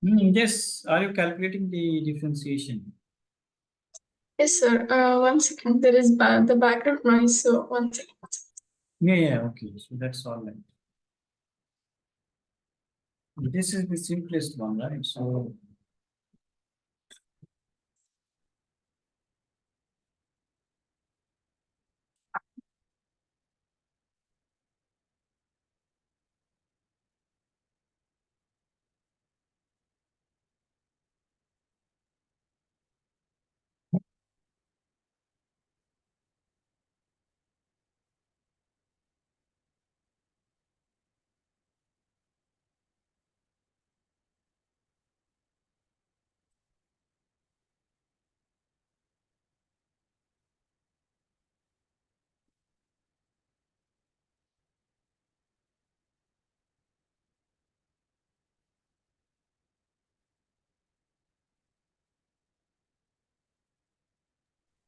Yes, are you calculating the differentiation? Yes, sir. 1 second. There is the background noise. So 1 second. Yeah, okay. So that's all right. This is the simplest one, right? So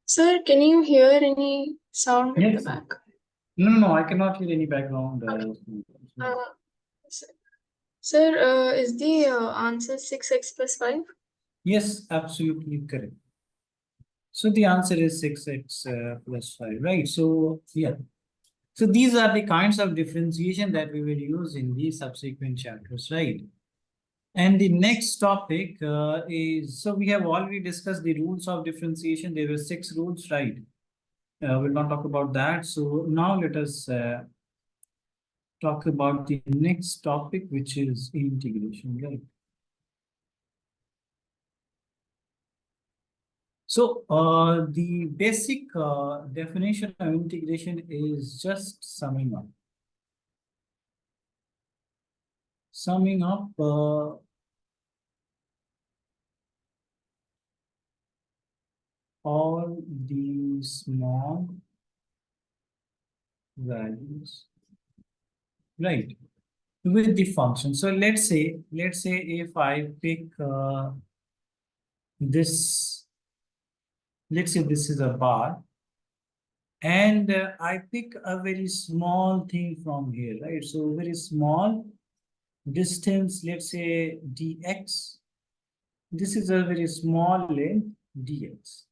Sir, can you hear any sound at the yes. back? No, I cannot hear any background. Okay. S- Sir, is the answer 6x plus 5? Yes, absolutely correct. So the answer is 6x plus 5, right? So yeah. So these are the kinds of differentiation that we will use in the subsequent chapters, right? And the next topic is, so we have already discussed the rules of differentiation. There were 6 rules, right? We'll not talk about that. So now let us talk about the next topic, which is integration, right? So the basic definition of integration is just summing up. Summing up all the small values, right, with the function. So let's say if I pick this, let's say this is a bar, and I pick a very small thing from here, right? So very small distance, let's say dx. This is a very small length dx.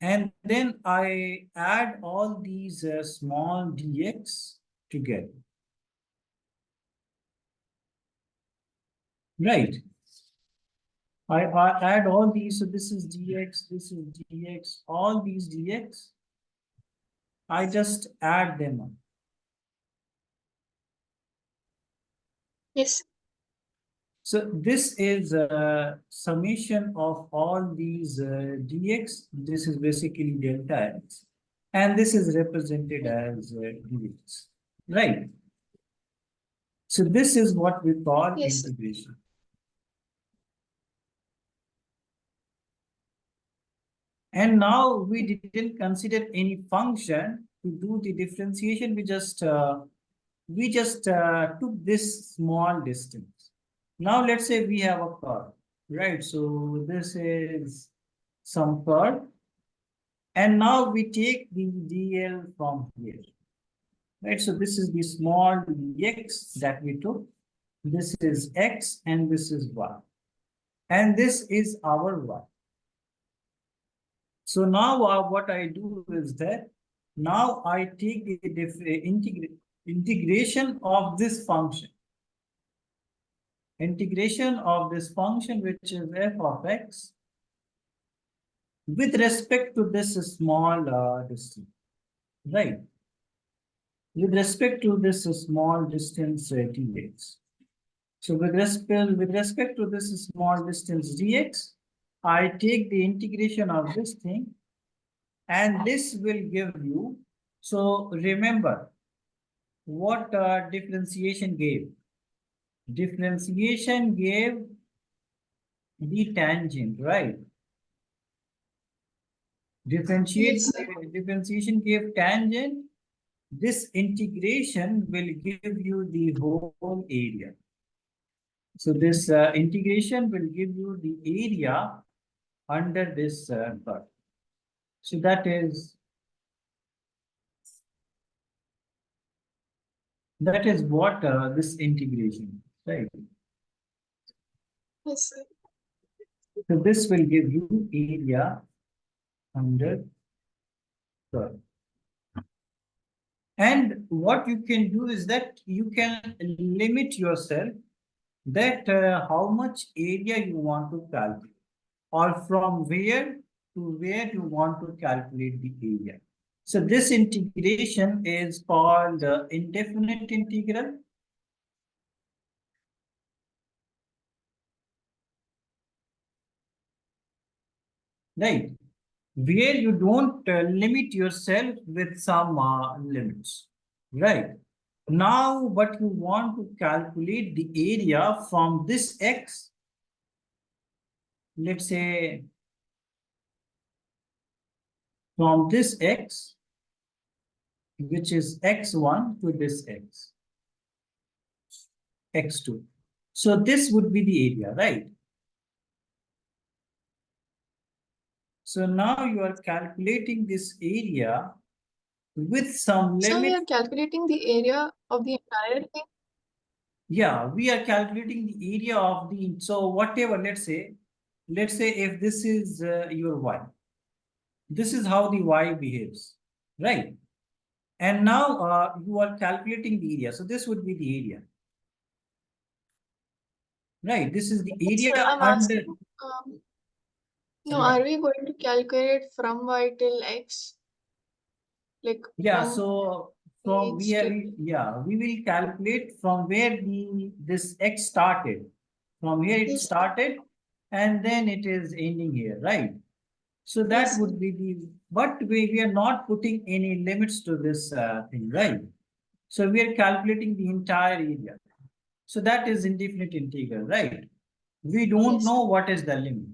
And then I add all these small dx together. Right. I add all these. So this is dx, this is dx, all these dx. I just add them up. Yes. So this is a summation of all these dx. This is basically delta x. And this is represented as dx. Right. So this is what we call Yes, sir. integration. And now we didn't consider any function to do the differentiation. We just took this small distance. Now let's say we have a curve, right? So this is some curve, and now we take the dl from here, right? So this is the small x that we took. This is x, and this is y, and this is our y. So now what I do is that now I take the integration of this function. Integration of this function, which is f of x, with respect to this small distance, right? With respect to this small distance dx. So with respect to this small distance dx, I take the integration of this thing, and this will give you. So remember what differentiation gave. Differentiation gave the tangent, right? Yes, Differentiate sir. differentiation gave tangent. This integration will give you the whole area. So this integration will give you the area under this curve. So that is what this integration, right? Yes, sir. So this will give you area under curve. And what you can do is that you can limit yourself that how much area you want to calculate, or from where to where you want to calculate the area. So this integration is called indefinite integral. Right? Where you don't limit yourself with some limits. Right? Now, but you want to calculate the area from this x, let's say from this x, which is x1 to this x2. So this would be the area, right? So now you are calculating this area with some So we limit. are calculating the area of the entire thing. Yeah, we are calculating the area of the, so whatever, let's say if this is your y, this is how the y behaves, right? And now you are calculating the area. So this would be the area, right? This is the Yes, sir. area I'm under, asking. No, yeah. are we going to calculate from y till x? Like Yeah, from so from each where till. we will calculate from where the this x started. From here it Yes, sir. started, and then it is ending here, right? So that Yes, sir. would be the, but we are not putting any limits to this thing, right? So we are calculating the entire area. So that is indefinite integral, right? We don't Yes, sir. know what is the limit.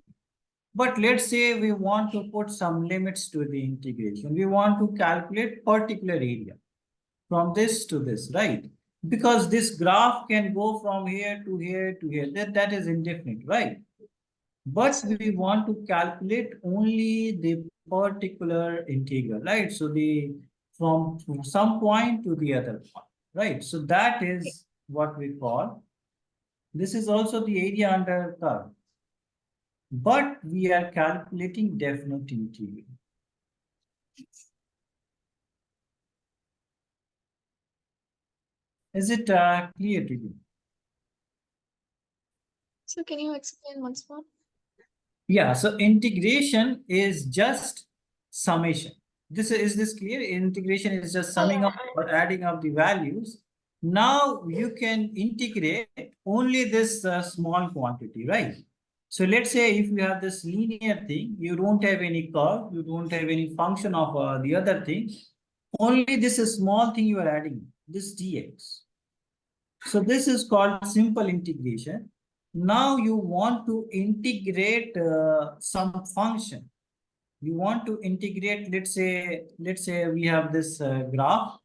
But let's say we want to put some limits to the integration. We want to calculate particular area from this to this, right? Because this graph can go from here to here to here. That is indefinite, right? Yes, But sir. we want to calculate only the particular integral, right? So the from some point to the other point, right? So that is what we call, this is also the area under curve, but we are calculating definite integral. Is it clear to you? So can you explain once more? Yeah, so integration is just summation. Is this clear? Integration is just Yeah, summing yeah, up or adding up the values. Now you can integrate only this small quantity, right? So let's say if you have this linear thing, you don't have any curve, you don't have any function of the other thing. Only this is small thing you are adding, this dx. So this is called simple integration. Now you want to integrate some function. You want to integrate, let's say we have this graph,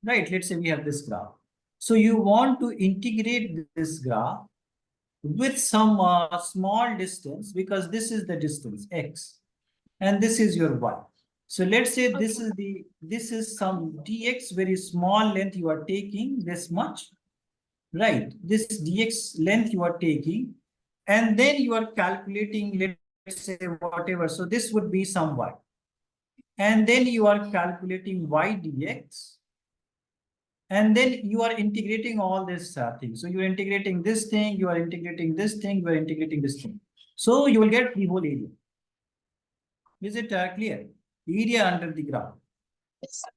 right? Let's say we have this graph. So you want to integrate this graph with some small distance, because this is the distance x and this is your y. So let's say okay. this is some dx, very small length you are taking, this much. Right, this dx length you are taking, and then you are calculating, let's say whatever. So this would be some y. And then you are calculating y dx. And then you are integrating all this thing. So you're integrating this thing, you are integrating this thing, you are integrating this thing. So you will get the whole area. Is it clear? Area under the graph. Yes, sir.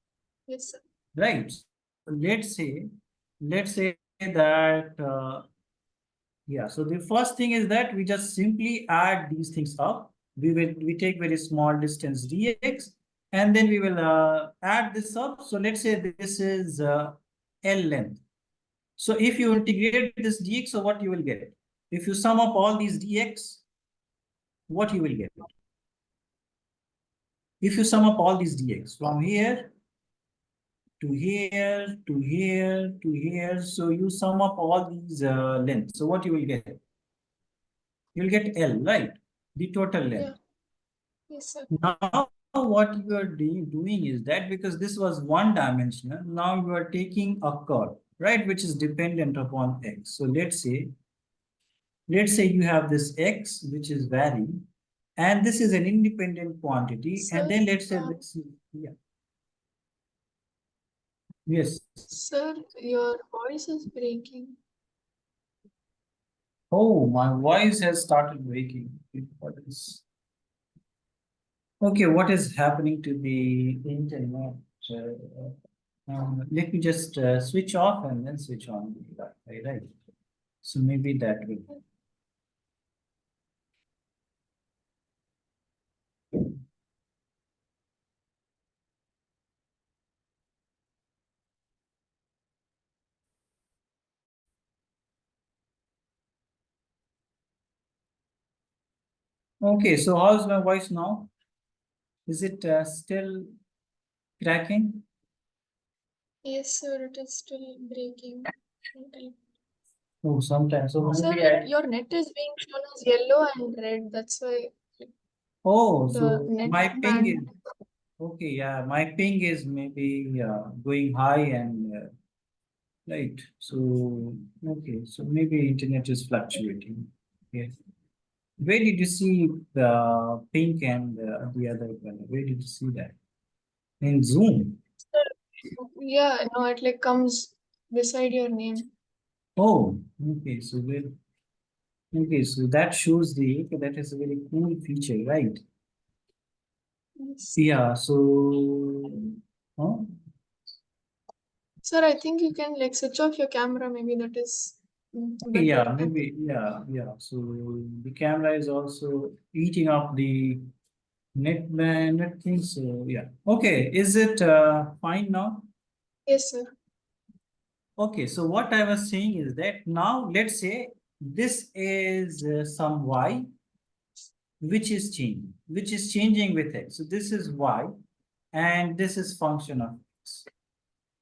Yes, sir. Right. Let's say that yeah, so the first thing is that we just simply add these things up. We take very small distance dx, and then we will add this up. So let's say this is L length. So if you integrate this dx, so what you will get? If you sum up all these dx, what you will get? If you sum up all these dx from here to here to here to here, so you sum up all these lengths. So what you will get? You'll get L, right? The total Yeah. length. Yes, sir. Now, what you are doing is that because this was one dimensional, now you are taking a curve, right, which is dependent upon x. So let's say Let's say you have this x, which is varying, and this is an independent quantity. Sir, And then let's say, yeah, yes. sir, your voice is breaking. Oh, my voice has started breaking. What is, okay, what is happening to the internet? Let me just switch off and then switch on the Wi-Fi, right? So maybe that will. Okay, so how's my voice now? Is it still cracking? Yes, sir, it is still breaking. Okay. Oh, sometimes. So Sir, maybe I. your net is being shown as yellow and red. That's why Oh, the so net my ping band. is okay. Yeah, my ping is maybe going high and right. So okay, so maybe internet is fluctuating. Yes. Where did you see the pink and the other color? Where did you see that? In Zoom. Sir, yeah, no, it like comes beside your name. Oh, okay. So where, okay, so that shows the, okay, that is a very cool feature, right? Yes. Yeah, so, huh? Sir, I think you can like switch off your camera. Maybe that is Okay, better. yeah, I think. maybe, yeah, yeah. So the camera is also eating up the net thing. So yeah. Okay, is it fine now? Yes, sir. Okay, so what I was saying is that now let's say this is some y which is changing with x. So this is y and this is function of x.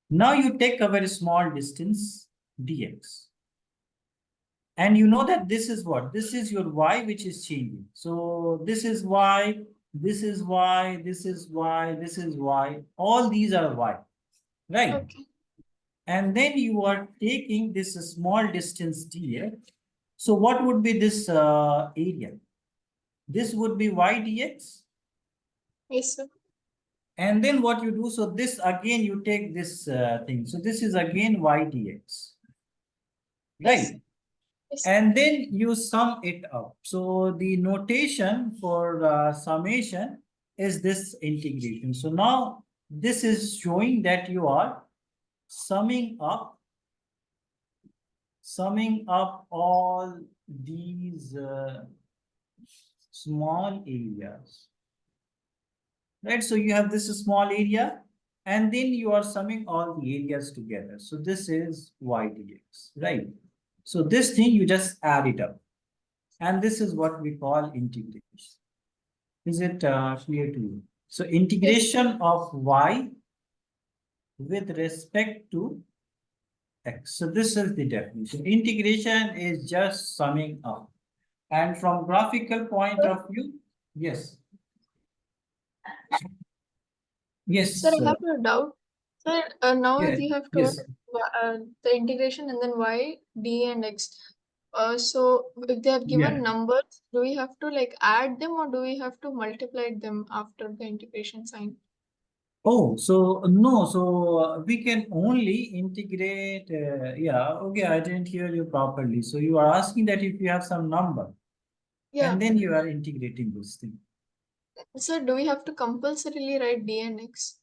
Now you take a very small distance dx. And you know that this is what? This is your y which is changing. So this is y, this is y, this is y, this is y. All these are y, right? Okay. And then you are taking this small distance dx. So what would be this area? This would be y dx. Yes, sir. And then what you do, so this again you take this thing. So this is again y dx, Yes. right? Yes. And then you sum it up. So the notation for summation is this integration. So now this is showing that you are summing up all these small areas, right? So you have this small area and then you are summing all the areas together. So this is y dx, right? So this thing you just add it up. And this is what we call integration. Is it clear to you? So Yes, sir. integration of y with respect to x. So this is the definition. Integration is just summing up. And from graphical point Sir, of view, yes, sir, yes, I have a doubt. Sir, now yeah, you have told yes. the integration and then y, d, and x. So if they have Yeah. given numbers, do we have to like add them or do we have to multiply them after the integration sign? Oh, so no, so we can only integrate. Yeah, okay, I didn't hear you properly. So you are asking that if you have some number Yeah. and then you are integrating this thing. Sir, do we have to compulsorily write d and x?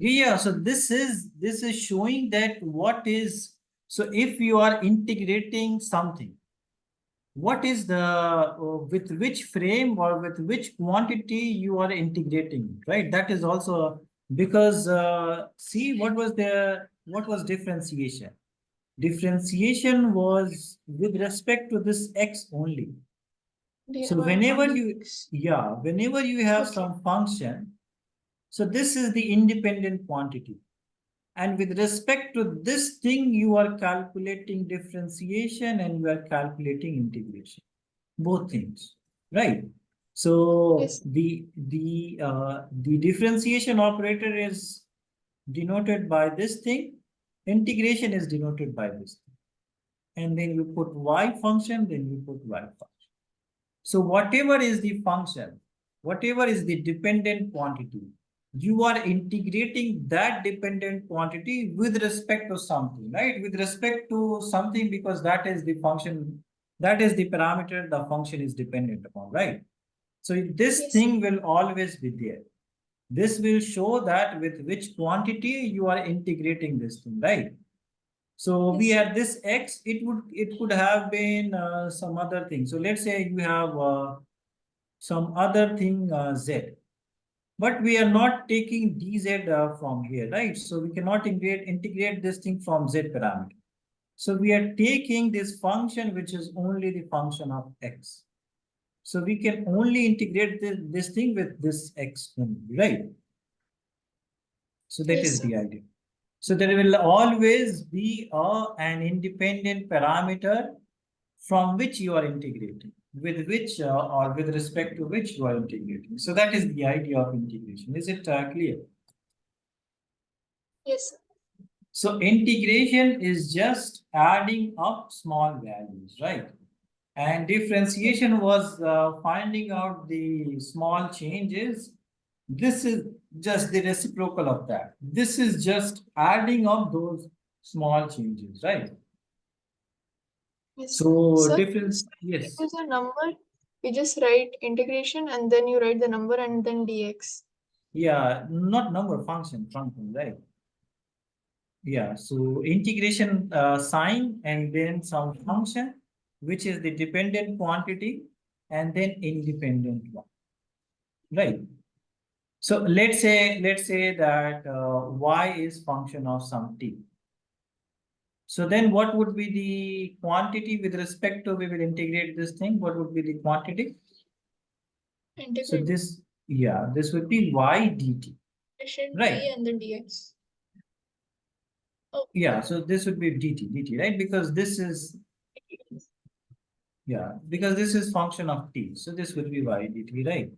Yeah, so this is showing that what is, so if you are integrating something, what is the with which frame or with which quantity you are integrating, right? That is also because see what was differentiation? Differentiation was with respect to this x only. dy So whenever by you, dx. yeah, whenever you have Okay. some function, so this is the independent quantity. And with respect to this thing, you are calculating differentiation and you are calculating integration. Both things, right? So Yes. the differentiation operator is denoted by this thing. Integration is denoted by this thing. and then you put y function, then you put y function. So whatever is the function, whatever is the dependent quantity, you are integrating that dependent quantity with respect to something, right? With respect to something, because that is the function, that is the parameter the function is dependent upon, right? So this Yes. thing will always be there. This will show that with which quantity you are integrating this thing, right? So we Yes, sir. had this x, it could have been some other thing. So let's say you have some other thing z, but we are not taking dz from here, right? So we cannot integrate this thing from z parameter. So we are taking this function which is only the function of x. So we can only integrate this thing with this x only, right? So that Yes, is sir. the idea. So there will always be an independent parameter from which you are integrating, with which or with respect to which you are integrating. So that is the idea of integration. Is it clear? Yes, sir. So integration is just adding up small values, right? And differentiation was finding out the small changes. This is just the reciprocal of that. This is just adding up those small changes, right? Yes, sir. So Sir, difference, if yes. there's a number, you just write integration and then you write the number and then dx. Yeah, not number, function, right? Yeah, so integration sign and then some function, which is the dependent quantity, and then independent one, right? So let's say that y is function of some t. So then what would be the quantity with respect to, we will integrate this thing, what would be the quantity? So Integrate this, yeah, this would be y dt, right? t and then dx. Oh, Yeah, so this would be dt, right? Because this is, yeah, because this is function of t. So this will be y dt, right?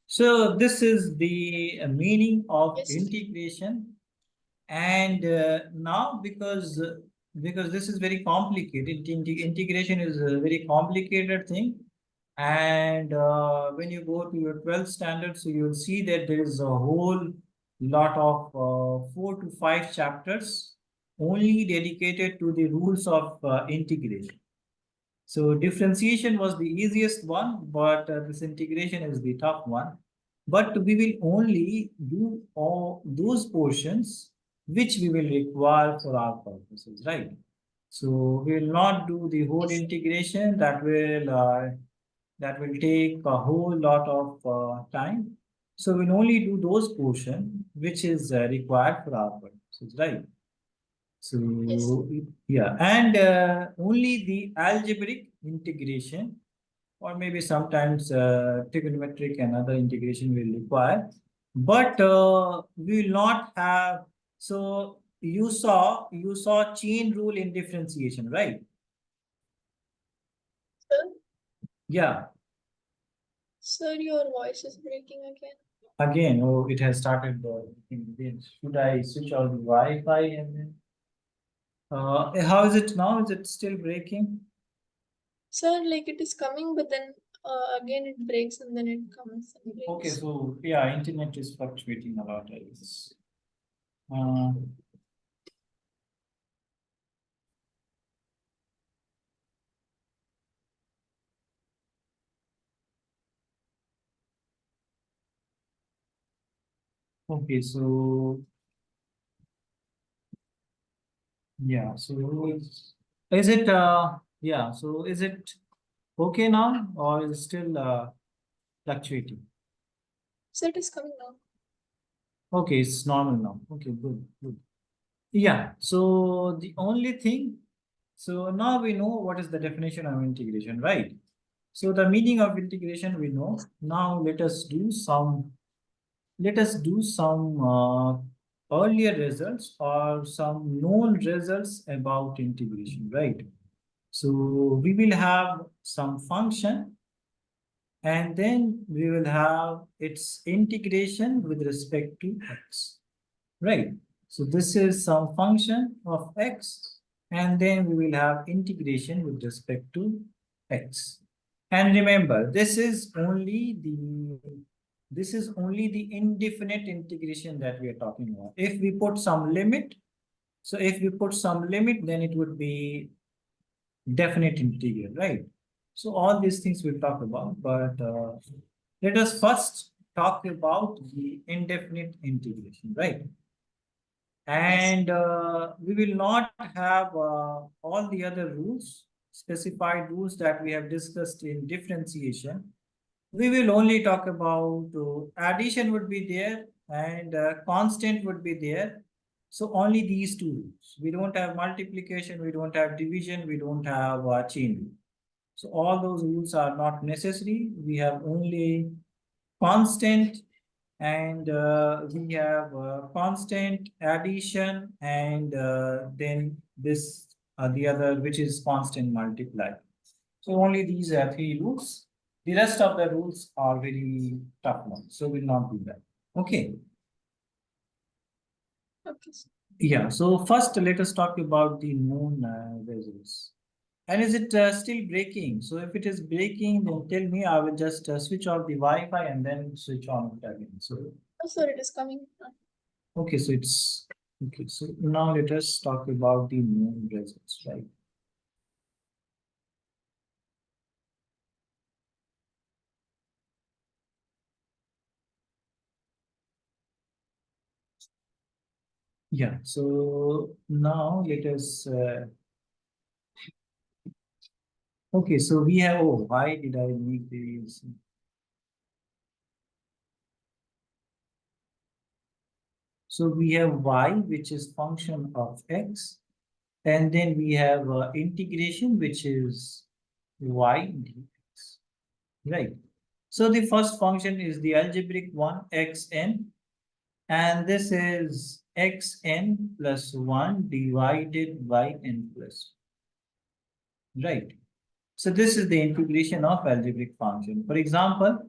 So this is the meaning of yes, sir. integration. And now because this is very complicated, integration is a very complicated thing. And when you go to your 12th standard, so you'll see that there is a whole lot of 4 to 5 chapters only dedicated to the rules of integration. So differentiation was the easiest one, but this integration is the tough one. But we will only do all those portions which we will require for our purposes, right? So we will not do the whole Yes, sir. integration. That will take a whole lot of time. So we'll only do those portion which is required for our purposes, right? Yes, sir. So yeah, and only the algebraic integration, or maybe sometimes trigonometric and other integration will require, but we will not have. So you saw chain rule in differentiation, right? Sir, Yeah. sir, your voice is breaking again. Again, oh, it has started. Should I switch out the Wi-Fi and then? How is it now? Is it still breaking? Sir, like it is coming, but then again it breaks and then it comes and Okay, breaks. so yeah, internet is fluctuating a lot, I guess. Uh, okay, so yeah, so is it yeah, so is it okay now, or is it still fluctuating? Sir, it is coming now. Okay, it's normal now. Okay, good, good. Yeah, so the only thing, so now we know what is the definition of integration, right? So the meaning of integration we know. Now let us do some earlier results or some known results about integration, right? So we will have some function, and then we will have its integration with respect to x, right? So this is some function of x, and then we will have integration with respect to x. And remember, this is only the indefinite integration that we are talking about. If we put some limit, so if we put some limit, then it would be definite integral, right? So all these things we'll talk about, but let us first talk about the indefinite integration, right? And we will not have all the other rules, specified rules that we have discussed in differentiation. We will only talk about addition would be there and constant would be there. So only these two rules. We don't have multiplication, we don't have division, we don't have chain rule. So all those rules are not necessary. We have only constant and we have constant addition and then this the other which is constant multiply. So only these are three rules. The rest of the rules are very tough ones, so we'll not do that. Okay. Okay. Yeah. So first, let us talk about the known results. And is it still breaking? So if it is breaking, then tell me. I will just switch off the Wi-Fi and then switch on it again. So Oh, sorry, it is coming. okay. So it's okay. So now let us talk about the known results, right? Yeah. So now let us. Okay. So we have. Oh, why did I make these? So we have y, which is function of x, and then we have integration, which is y dx, right? So the first function is the algebraic one, xn, and this is xn plus 1 divided by n plus, right? So this is the integration of algebraic function. For example,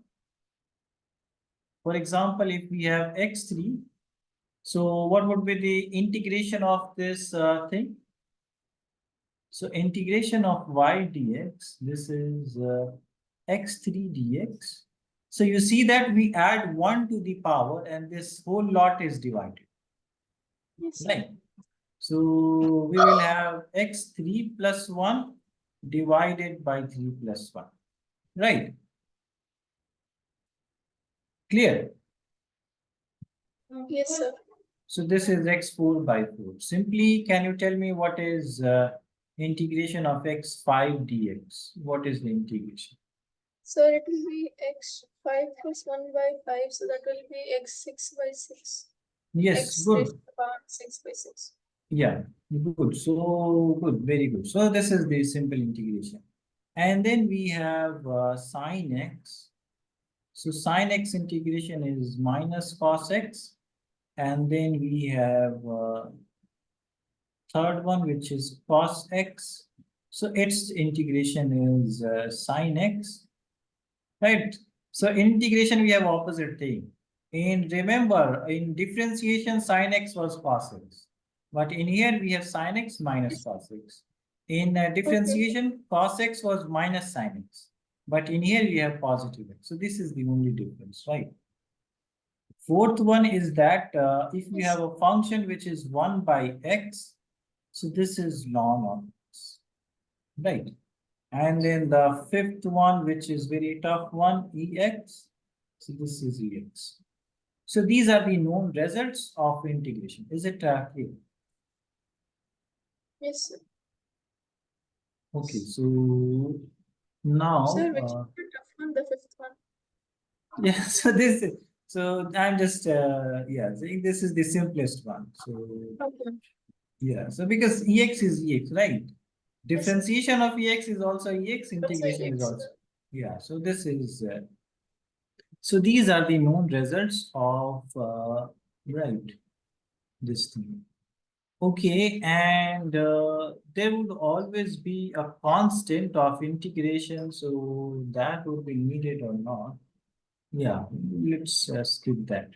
if we have x3, so what would be the integration of this thing? So integration of y dx, this is x3 dx. So you see that we add 1 to the power and this whole lot is divided, Yes, sir. right? So we will have x3 plus 1 divided by 3 plus 1, right? Clear? Yes, sir. So this is x4 by 4. Simply, can you tell me what is integration of x5 dx? What is the integration? So it will be x5 plus 1 by 5, so that will be x6 by 6. Yes, X raised good. to the power 6 by 6. Yeah, good. So good, very good. So this is the simple integration. And then we have sine x. So sine x integration is minus cos x. And then we have third one, which is cos x. So its integration is sine x, right? So integration, we have opposite thing. And remember, in differentiation, sine x was cos x. But in here, we have sine x minus cos x. In Okay. differentiation, cos x was minus sine x. But in here, we have positive x. So this is the only difference, right? Fourth one is that if we Yes. have a function which is 1 by x, so this is ln of x, right? And then the fifth one, which is very tough one, ex. So this is ex. So these are the known results of integration. Is it clear? Yes, sir. Okay, so now, Sir, which is the tough one, the fifth one? yeah, so this is, so I'm just, yeah, saying this is the simplest one. So, Okay. yeah, so because ex is ex, right? Yes, sir. Differentiation of ex is also ex, Also integration is x. also, yeah, so this is, so these are the known results of, right, this thing. Okay, and there would always be a constant of integration, so that would be needed or not. Yeah, let's skip that.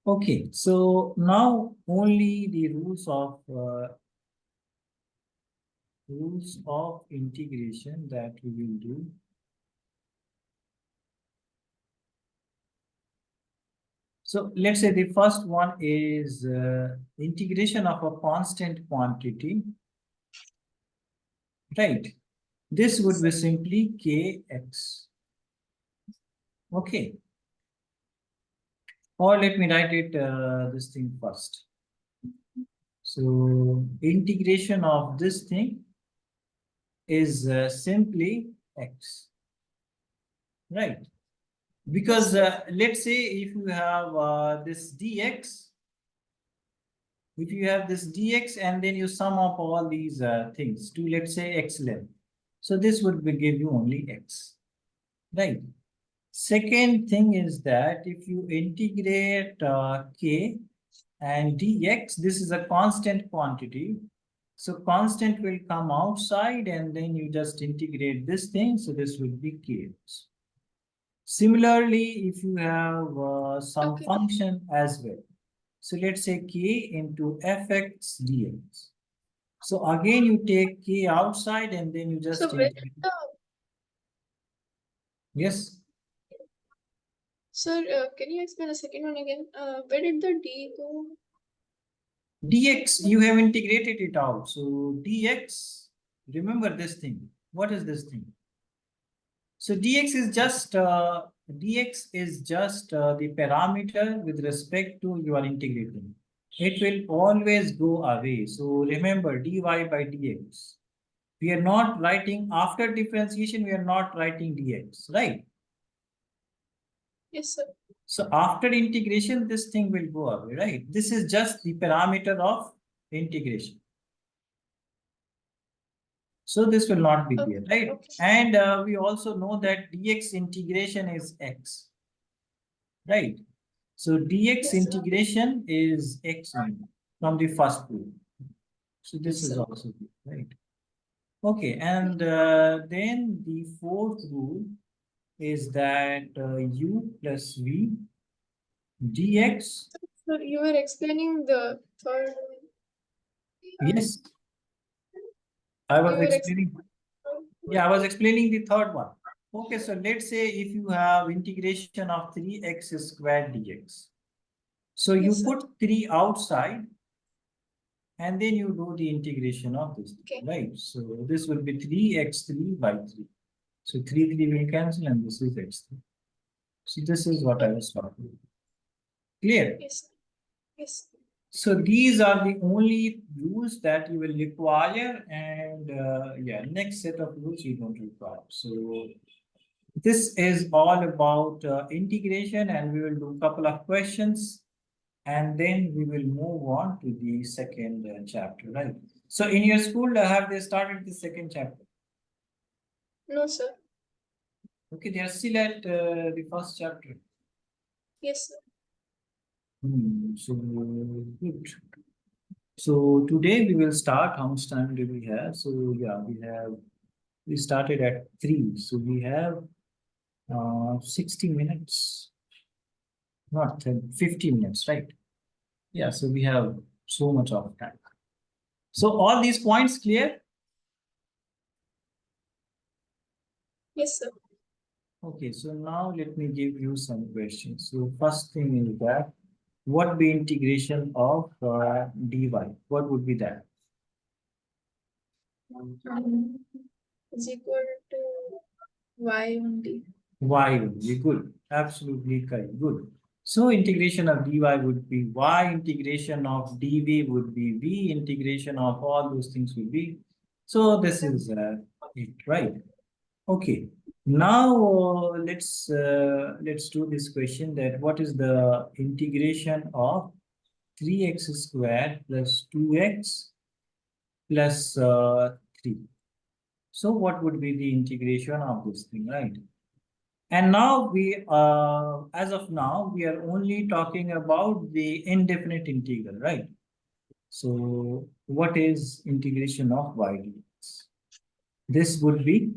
Okay, so now only the rules of rules of integration that we will do. So let's say the first one is integration of a constant quantity, right? This would be simply kx. Okay. Or let me write it this thing first. So integration of this thing is simply x, right? Because let's say if you have this dx, if you have this dx and then you sum up all these things to, let's say, x length. So this would give you only x, right? Second thing is that if you integrate k and dx, this is a constant quantity. So constant will come outside and then you just integrate this thing. So this would be kx. Similarly, if you have some function as well. So let's say k into fx dx. So again, you take k outside and then you just So where did integrate. the Yes. sir? Can you explain the second one again? Where did the D go? Dx, you have integrated it out. So dx, remember this thing. What is this thing? So dx is just the parameter with respect to your integrating. It will always go away. So remember dy by dx. We are not writing after differentiation. We are not writing dx, right? Yes, sir. So after integration, this thing will go away, right? This is just the parameter of integration. So this will not be there, right? Okay. And we also know that dx integration is x, right? So dx Yes, sir. integration is x only from the first rule. So this Yes, is sir. also there, right? Okay, and then the fourth rule is that u plus v dx. So you were explaining the third one. Yes, I You was were explaining. Yeah, I was explaining the third one. Okay, so let's say if you have integration of 3x squared dx. So you Yes, sir. put 3 outside and then you do the integration of this, Okay. right? So this will be 3x3 by 3. So 3 will cancel and this is x3. So this is what I was talking about. Clear? Yes, sir. Yes. So these are the only rules that you will require, and yeah, next set of rules you don't require. So this is all about integration, and we will do a couple of questions, and then we will move on to the second chapter, right? So in your school, have they started the second chapter? No, sir. Okay, they are still at the first chapter. Yes, sir. So good. So today we will start. How much time do we have? So yeah, we started at 3. So we have 60 minutes, not 10, 50 minutes, right? Yeah, so we have so much of time. So all these points clear? Yes, sir. Okay, so now let me give you some questions. So first thing is that what be integration of dy? What would be that? Is equal to y only. Y only. Good. Absolutely correct. Good. So integration of dy would be y, integration of dv would be v, integration of all those things would be. So this is it, right? Okay. Now let's do this question that what is the integration of 3x squared plus 2x plus 3. So what would be the integration of this thing, right? And now as of now, we are only talking about the indefinite integral, right? So what is integration of y dx? This would be,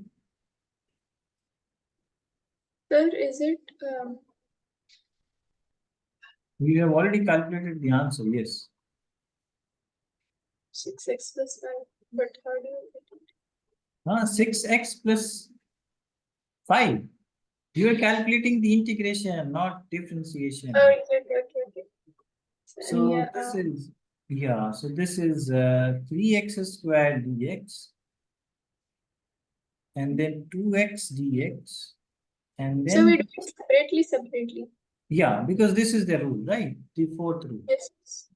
Sir, is it we have already calculated the answer, yes. 6x plus 5? But how do you get it? 6x plus 5. You are calculating the integration, not differentiation. Okay. And So yeah, this is, yeah, so this is 3x squared dx, and then 2x dx, and so we then, do it separately. yeah, because this is the rule, right? The fourth rule. Yes.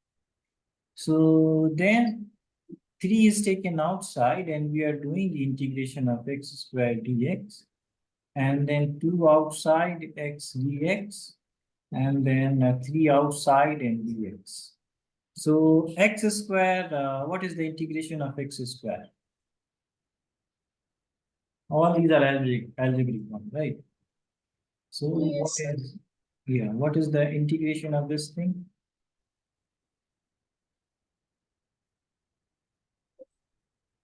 So then 3 is taken outside and we are doing the integration of x squared dx, and then 2 outside x dx, and then 3 outside and dx. So x squared, what is the integration of x squared? All these are algebraic one, right? So what Yes, sir. is, yeah, what is the integration of this thing?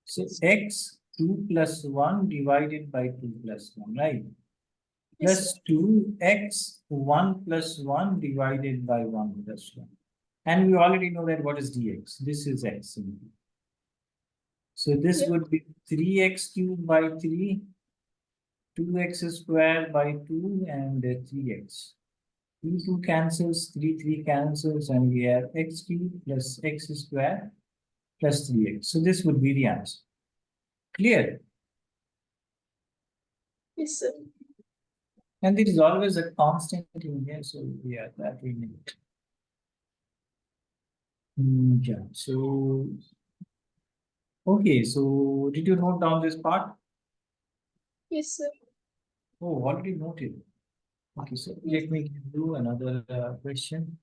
So x 2 plus 1 divided by 2 plus 1, right? Yes, sir. Plus 2x 1 plus 1 divided by 1 plus 1. And we already know that what is dx. This is x simply. So this Yeah. would be 3x cubed by 3, 2x squared by 2, and 3x. 2 cancels, 3 cancels, and we have x cubed plus x squared plus 3x. So this would be the answer. Clear? Yes, sir. And there is always a constant in here, so yeah, that we need. Yeah, so okay, so did you note down this part? Yes, sir. Oh, already noted. Okay, so Yes. let me give you another question.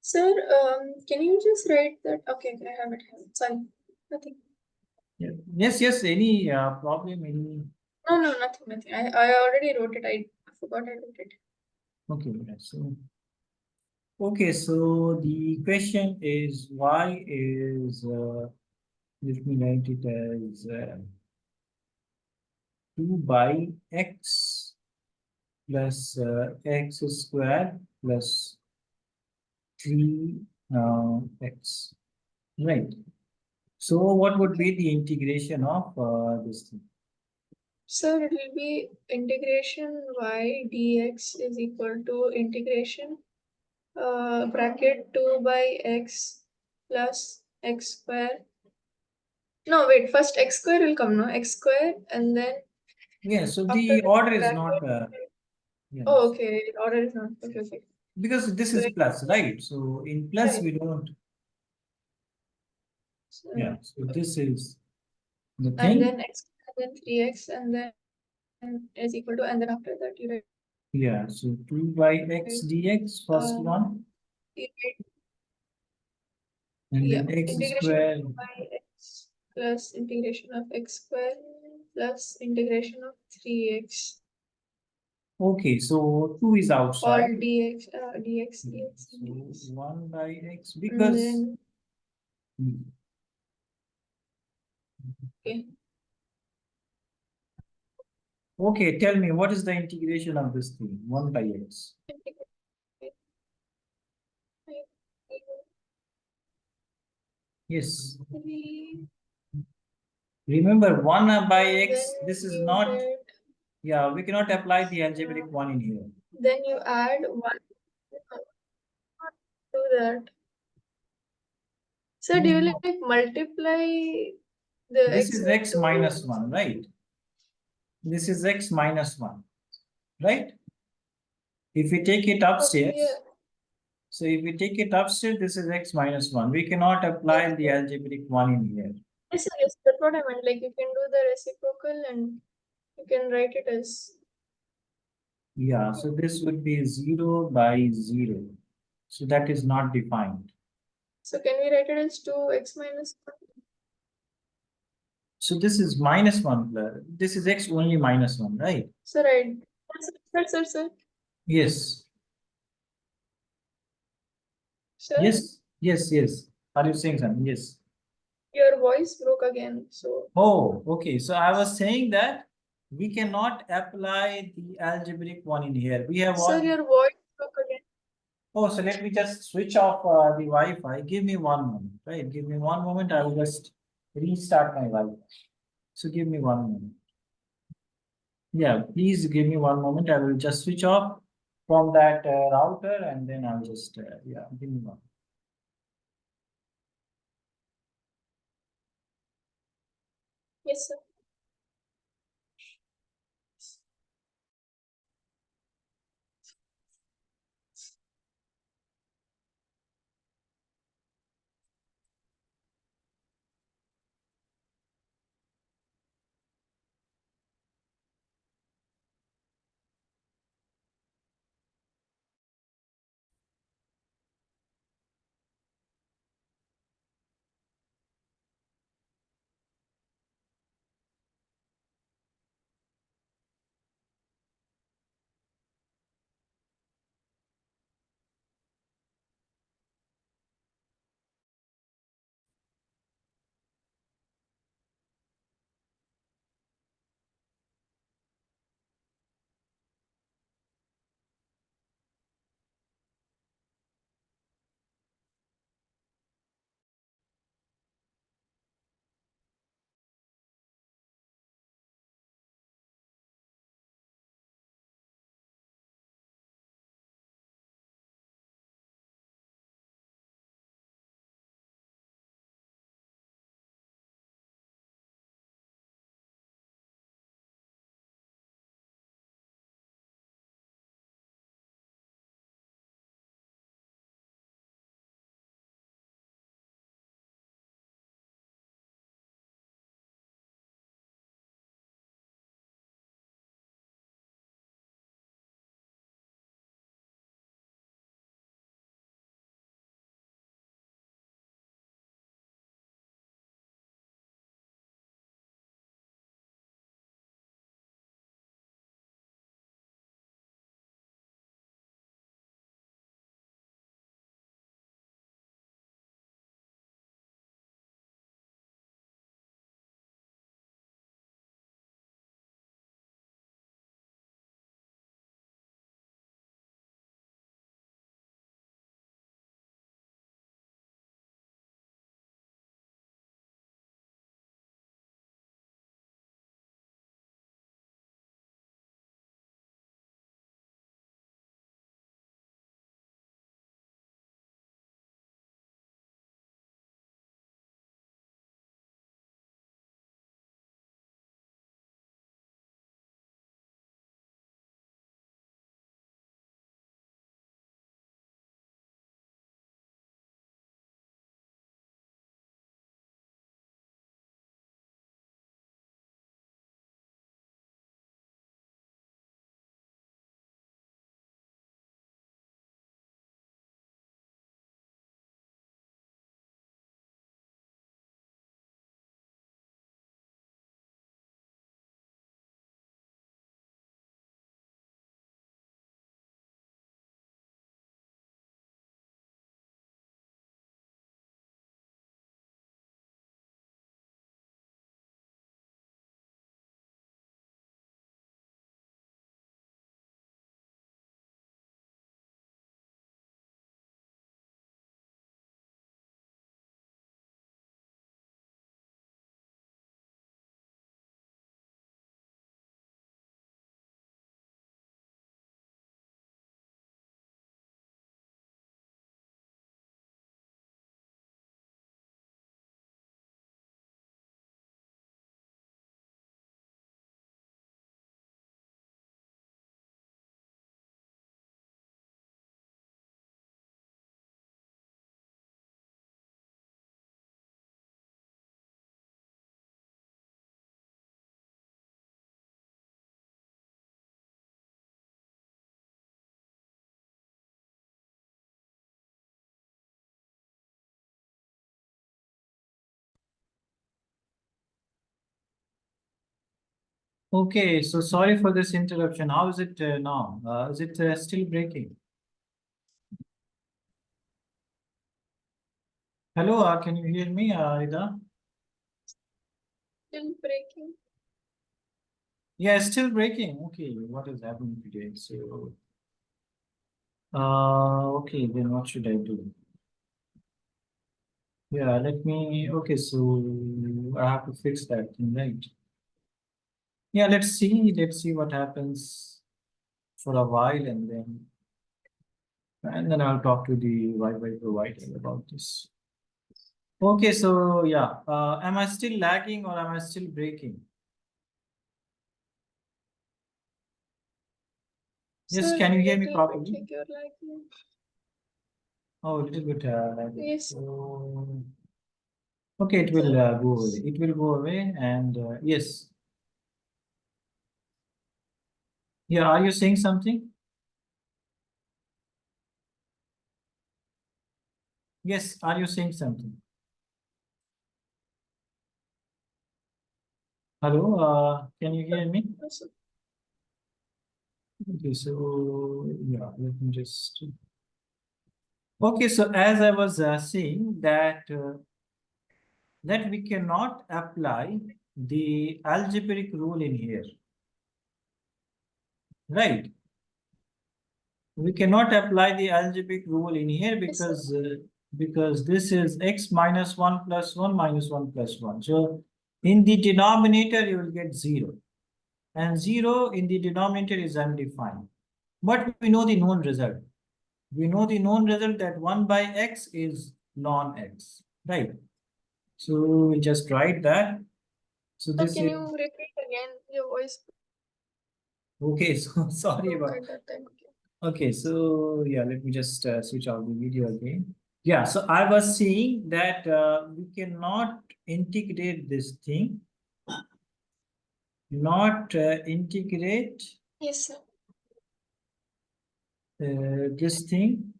Sir, can you just write that? Okay, I have it. Sorry. Nothing. Yeah. Yes, any problem, any? No, nothing. I already wrote it. I forgot I wrote it. Okay, yeah, so okay, so the question is why is let me write it as 2 by x plus x squared plus 3 x, right? So what would be the integration of this thing? Sir, it will be integration y dx is equal to integration bracket 2 by x plus x square. No, wait, first x square will come, no? X square, and then Yeah, so after the this order is not, bracket. Oh, yes, okay, order is not. Okay. because this So, is plus, right? So in plus right. we don't, yeah, So, so this is the and thing. then x, and then 3x, and then is equal to, and then after that you Yeah, so 2 by x write, dx, first uh, one, you write, and yeah, then x integration of squared. 2 by x plus integration of x square plus integration of 3x Okay, so 2 is all outside. dx, So dx. 1 by x, And because, then, okay, okay, tell me, what is the integration of this thing? 1 by x. Yes. Remember, 1 by and then x, this is you not, get, yeah, we cannot apply the algebraic one in here. then you add 1. Do that. So do you No. like multiply the This x is with x 2? minus 1, right? This is x minus 1, right? If we take it Okay, yeah. upstairs, so if we take it upstairs, this is x minus 1. We cannot Yes, apply the algebraic 1 in here. yes, that's what I meant. Like you can do the reciprocal and you can write it as, Yeah, so this would be 0 by 0. So that is not defined. so can we write it as 2x minus 1? So this is minus 1 plus, this is x only minus 1, right? So right. Sir. Yes, Sir, yes. Are you saying something? Yes. your voice broke again. So, Oh, okay. So I was saying that we cannot apply the algebraic one in here. We have sir, all. your voice broke again. Oh, so let me just switch off the Wi-Fi. Give me one moment, right? Give me one moment. I will just restart my Wi-Fi. So give me one moment. Yeah, please give me one moment. I will just switch off from that router and then I'll just, yeah, give me one. Yes, sir. Okay, so sorry for this interruption. How is it now? Is it still breaking? Hello, can you hear me, Rida? Still breaking. Yeah, it's still breaking. Okay, what is happening today? So, okay, then what should I do? Yeah, let me, okay, so I have to fix that thing, right? Yeah, let's see what happens for a while, and then I'll talk to the Wi-Fi provider about this. Okay, so yeah, am I still lagging or am I still breaking? Yes, Sir, can you hear me little bit properly? like you're lagging. Oh, a little bit lagging. Yes, So, okay, it will sir. go away. It will go away, and yes, yeah. Are you saying something? Yes, are you saying something? Hello, can you hear me? Also, Okay, so yeah, let me just. Okay, so as I was saying that we cannot apply the algebraic rule in here, right? We cannot apply the algebraic rule in here yes, sir. because this is x minus 1 plus 1 minus 1 plus 1. So in the denominator, you will get 0. And 0 in the denominator is undefined. But we know the known result. We know the known result that 1 by x is ln x, right? So we'll just write that. So Sir, this can is, you repeat again? Your voice okay, so sorry broke about, at that time. Okay. okay, so yeah, let me just switch off the video again. Yeah, so I was saying that we cannot integrate this thing, not integrate Yes, sir. this thing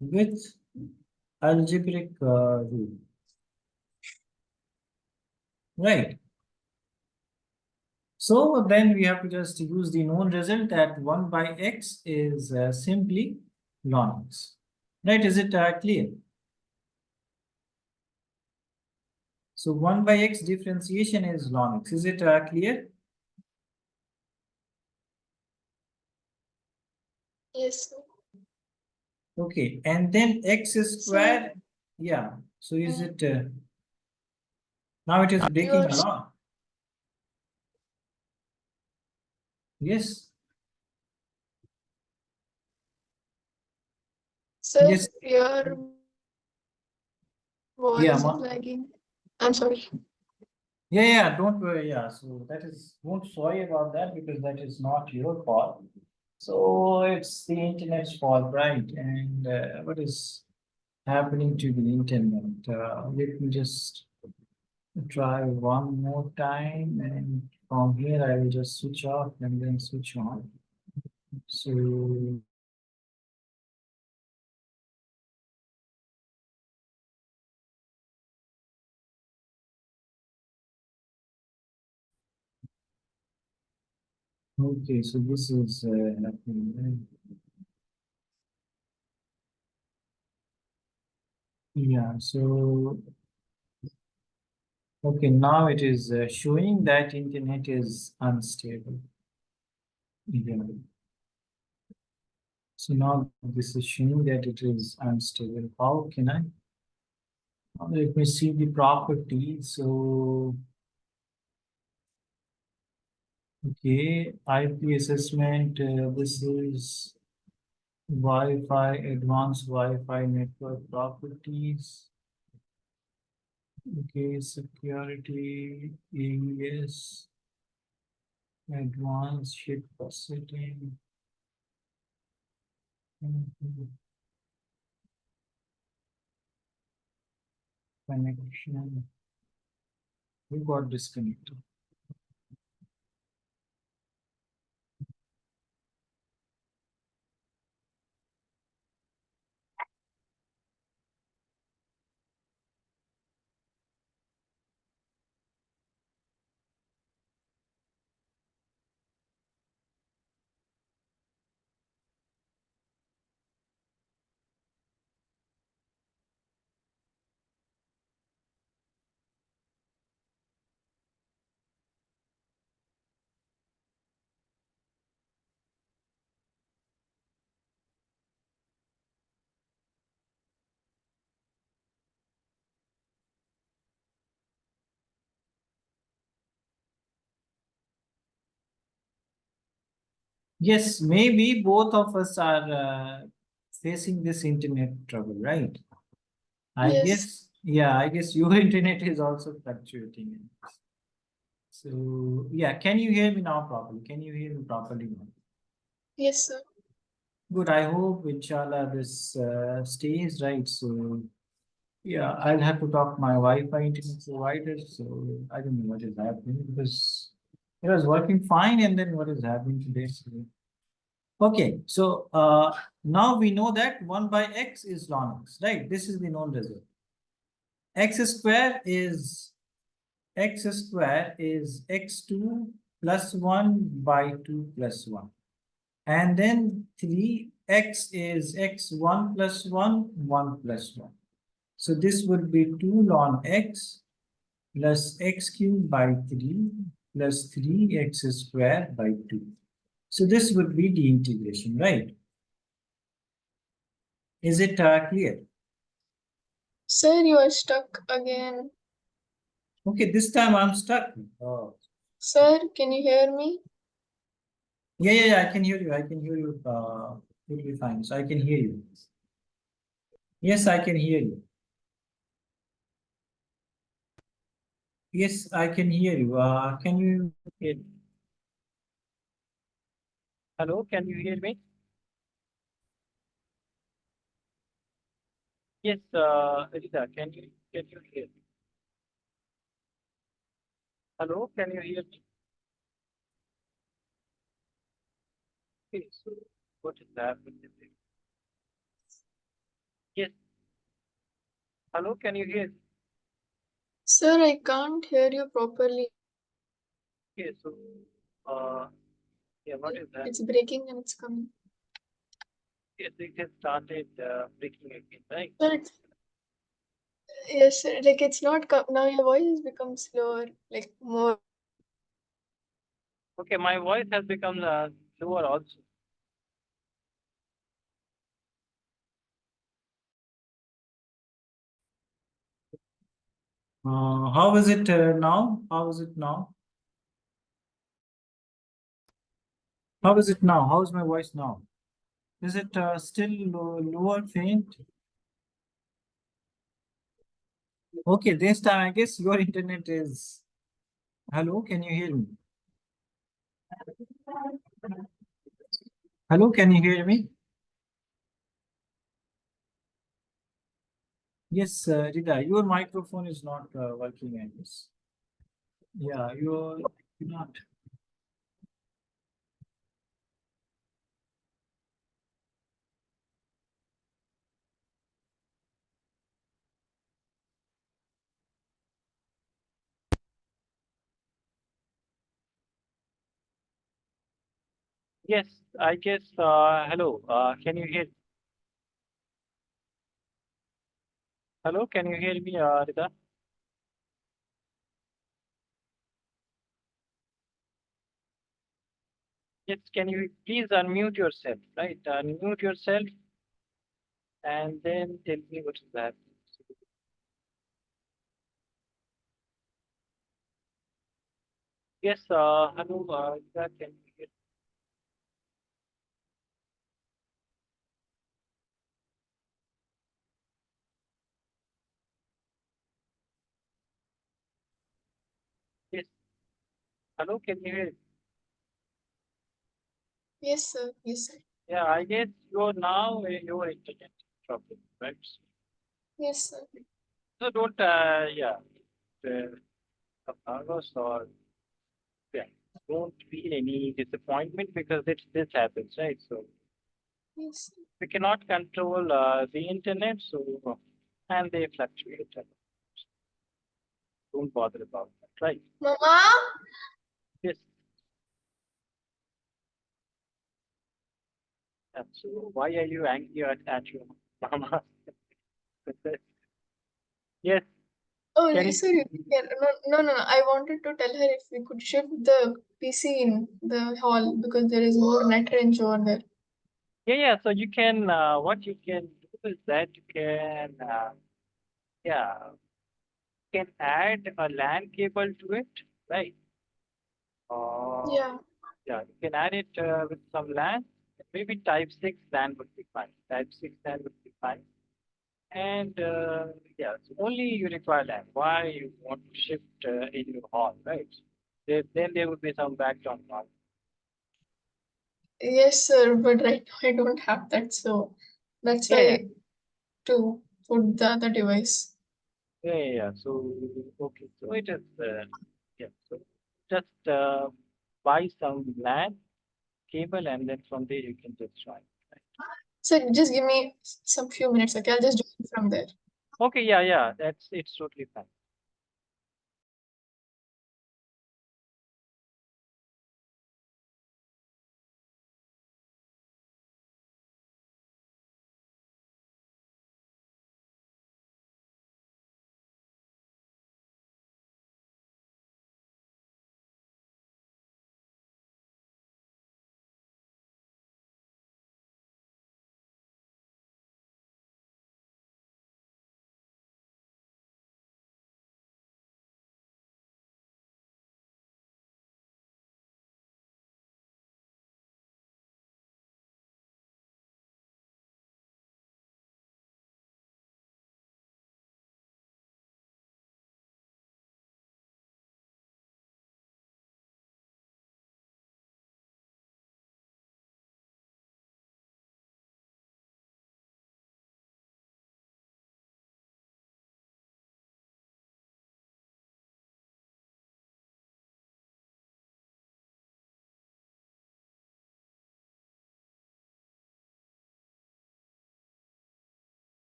with algebraic rule, right? So then we have to just use the known result that 1 by x is simply ln x, right? Is it clear? So 1 by x differentiation is ln x. Is it clear? Yes, sir. Okay, and then x Sir, square, yeah. So is mm, it now it is breaking your a lot? Yes, sir, yes, your yeah, voice is lagging. I'm sorry. yeah, yeah. Don't worry. Yeah, so that is, don't sorry about that because that is not your fault. So it's the internet's fault, right? And what is happening to the internet? Let me just try one more time, and from here I will just switch off and then switch on. So okay, so this is happening, right? Yeah, so okay, now it is showing that internet is unstable. Yeah. So now this is showing that it is unstable. How can I? Let me see the properties. So, okay, IP assessment. This is Wi-Fi, advanced Wi-Fi network properties. Okay, security, AES, advanced ship setting. Mhm. Connection. We got disconnected. Yes, maybe both of us are facing this internet trouble, right? I Yes. guess, yeah, I guess your internet is also fluctuating. So, yeah, can you hear me now properly? Can you hear me properly now? Yes, sir. Good, I hope, inshallah, this stays right. So, yeah, I'll have to talk my Wi-Fi internet provider. So, I don't know what is happening because it was working fine, and then what is happening today? So, okay, so now we know that 1 by x is ln x, right? This is the known result. x square is x2 plus 1 by 2 plus 1. And then 3x is x1 plus 1, 1 plus 1. So this would be 2 ln x plus x cubed by 3 plus 3x square by 2. So this would be the integration, right? Is it clear? Sir, you are stuck again. Okay, this time I'm stuck. Oh. Sir, can you hear me? Yeah, I can hear you. I can hear you totally fine. So I can hear you. Yes, I can hear you. Yes, I can hear you. Can you hear me? Hello, can you hear me? Yes, Rida, can you hear me? Hello, can you hear me? Okay, so what is happening? Yes, hello, can you hear me? Sir, I can't hear you properly. Okay, so uh, yeah, what is that? It's breaking and it's coming. Yes, it has started breaking again, right? Sir, yes, sir. Like it's not now. Your voice has become slower, like more. Okay, my voice has become lower also. How is it now? How is it now? How is it now? How is my voice now? Is it still lower, faint? Okay, this time I guess your internet is. Hello, can you hear me? Hello, can you hear me? Yes, Rida, your microphone is not working, I guess. Yeah, you're not. Yes, I guess. Hello, can you hear? Hello, can you hear me, Rida? Yes, can you please unmute yourself, right? Unmute yourself and then tell me what is that. Yes, hello, Rida, can you hear? Yes, hello, can you hear? Yes, sir. Yes, sir. Yeah, I guess you're now your internet problem, right? Yes, sir. So don't, yeah, nervous or yeah, don't feel any disappointment because this happens, right? So Yes, sir. we cannot control the internet, so and they fluctuate. Don't bother about that, right? Mama. Yes. So why are you angry at your mama? Yes. Oh, Can yes, you? sir. No. I wanted to tell her if we could shift the PC in the hall because there is more net range over there. Yeah. So you can. What you can do is that you can. Yeah, can add a LAN cable to it, right? Uh, Yeah. Yeah, you can add it with some LAN. Maybe type 6 LAN would be fine. Type 6 LAN would be fine. And yeah, so only you require LAN. Why you want to shift in your hall, right? Then there would be some background noise. Yes, sir, but right now I don't have that, so that's Yeah, yeah, why to put the other device. yeah. So okay, so it is yeah. So just buy some LAN cable, and then from there you can just join. Right? So just give me some few minutes, okay? I'll just join from there. Okay, yeah. It's totally fine.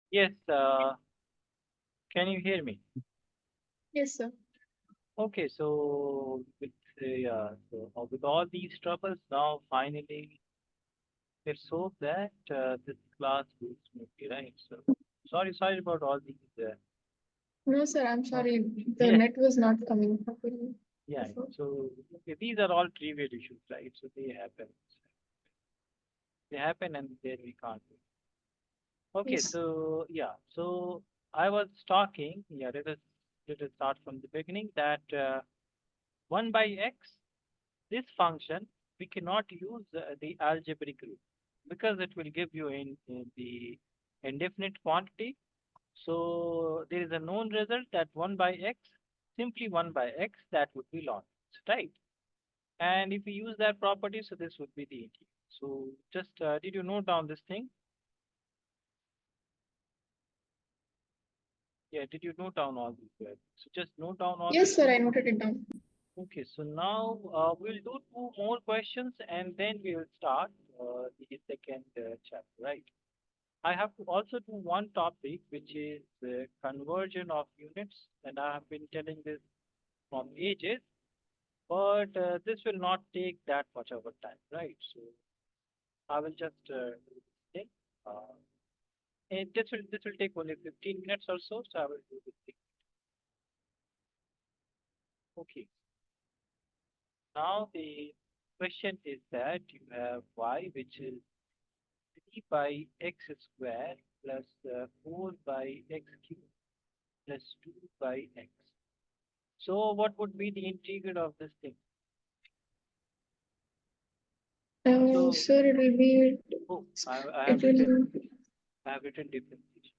Yes, can you hear me? Yes, sir. Okay, so with all these troubles now, finally, let's hope that this class will smoothly, right? So, sorry about all these. No, sir, I'm Oh, sorry. The yeah, net was not coming properly. Yeah. before. So okay, these are all trivial issues, right? So they happen. They happen, and then we can't do. Okay, Yes. so yeah, so I was talking. Yeah, let us start from the beginning. That 1/x, this function, we cannot use the algebraic rule because it will give you in the indefinite quantity. So there is a known result that 1/x, simply 1/x, that would be log x, right? And if we use that property, so this would be the integral. So just did you note down this thing? Yeah, did you note down all these words? So just note down all Yes, these sir, I things. noted it down. Okay, so now we'll do two more questions and then we will start the second chapter, right? I have to also do one topic, which is conversion of units, and I have been telling this from ages, but this will not take that much of a time, right? So I will just do this thing. Uh, and this will take only 15 minutes or so, so I will do this thing. Okay. Now the question is that you have y, which is 3 by x square plus 4 by x cube plus 2 by x. So what would be the integral of this thing? So, Sir, it will be, oh, I it have written will differentiation.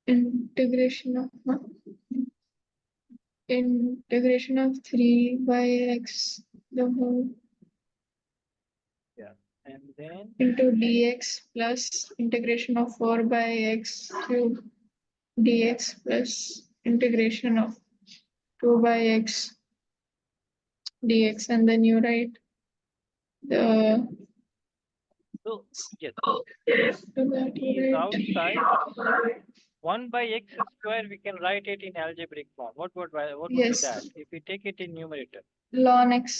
integration of integration of 3 by x the whole Yeah, and then into dx plus integration of 4 by x cube dx plus integration of 2 by x dx, and then you write the so yes, after that t you is write outside. 1 by x square, we can write it in algebraic form. What would be yes that? If we take it in numerator. ln x.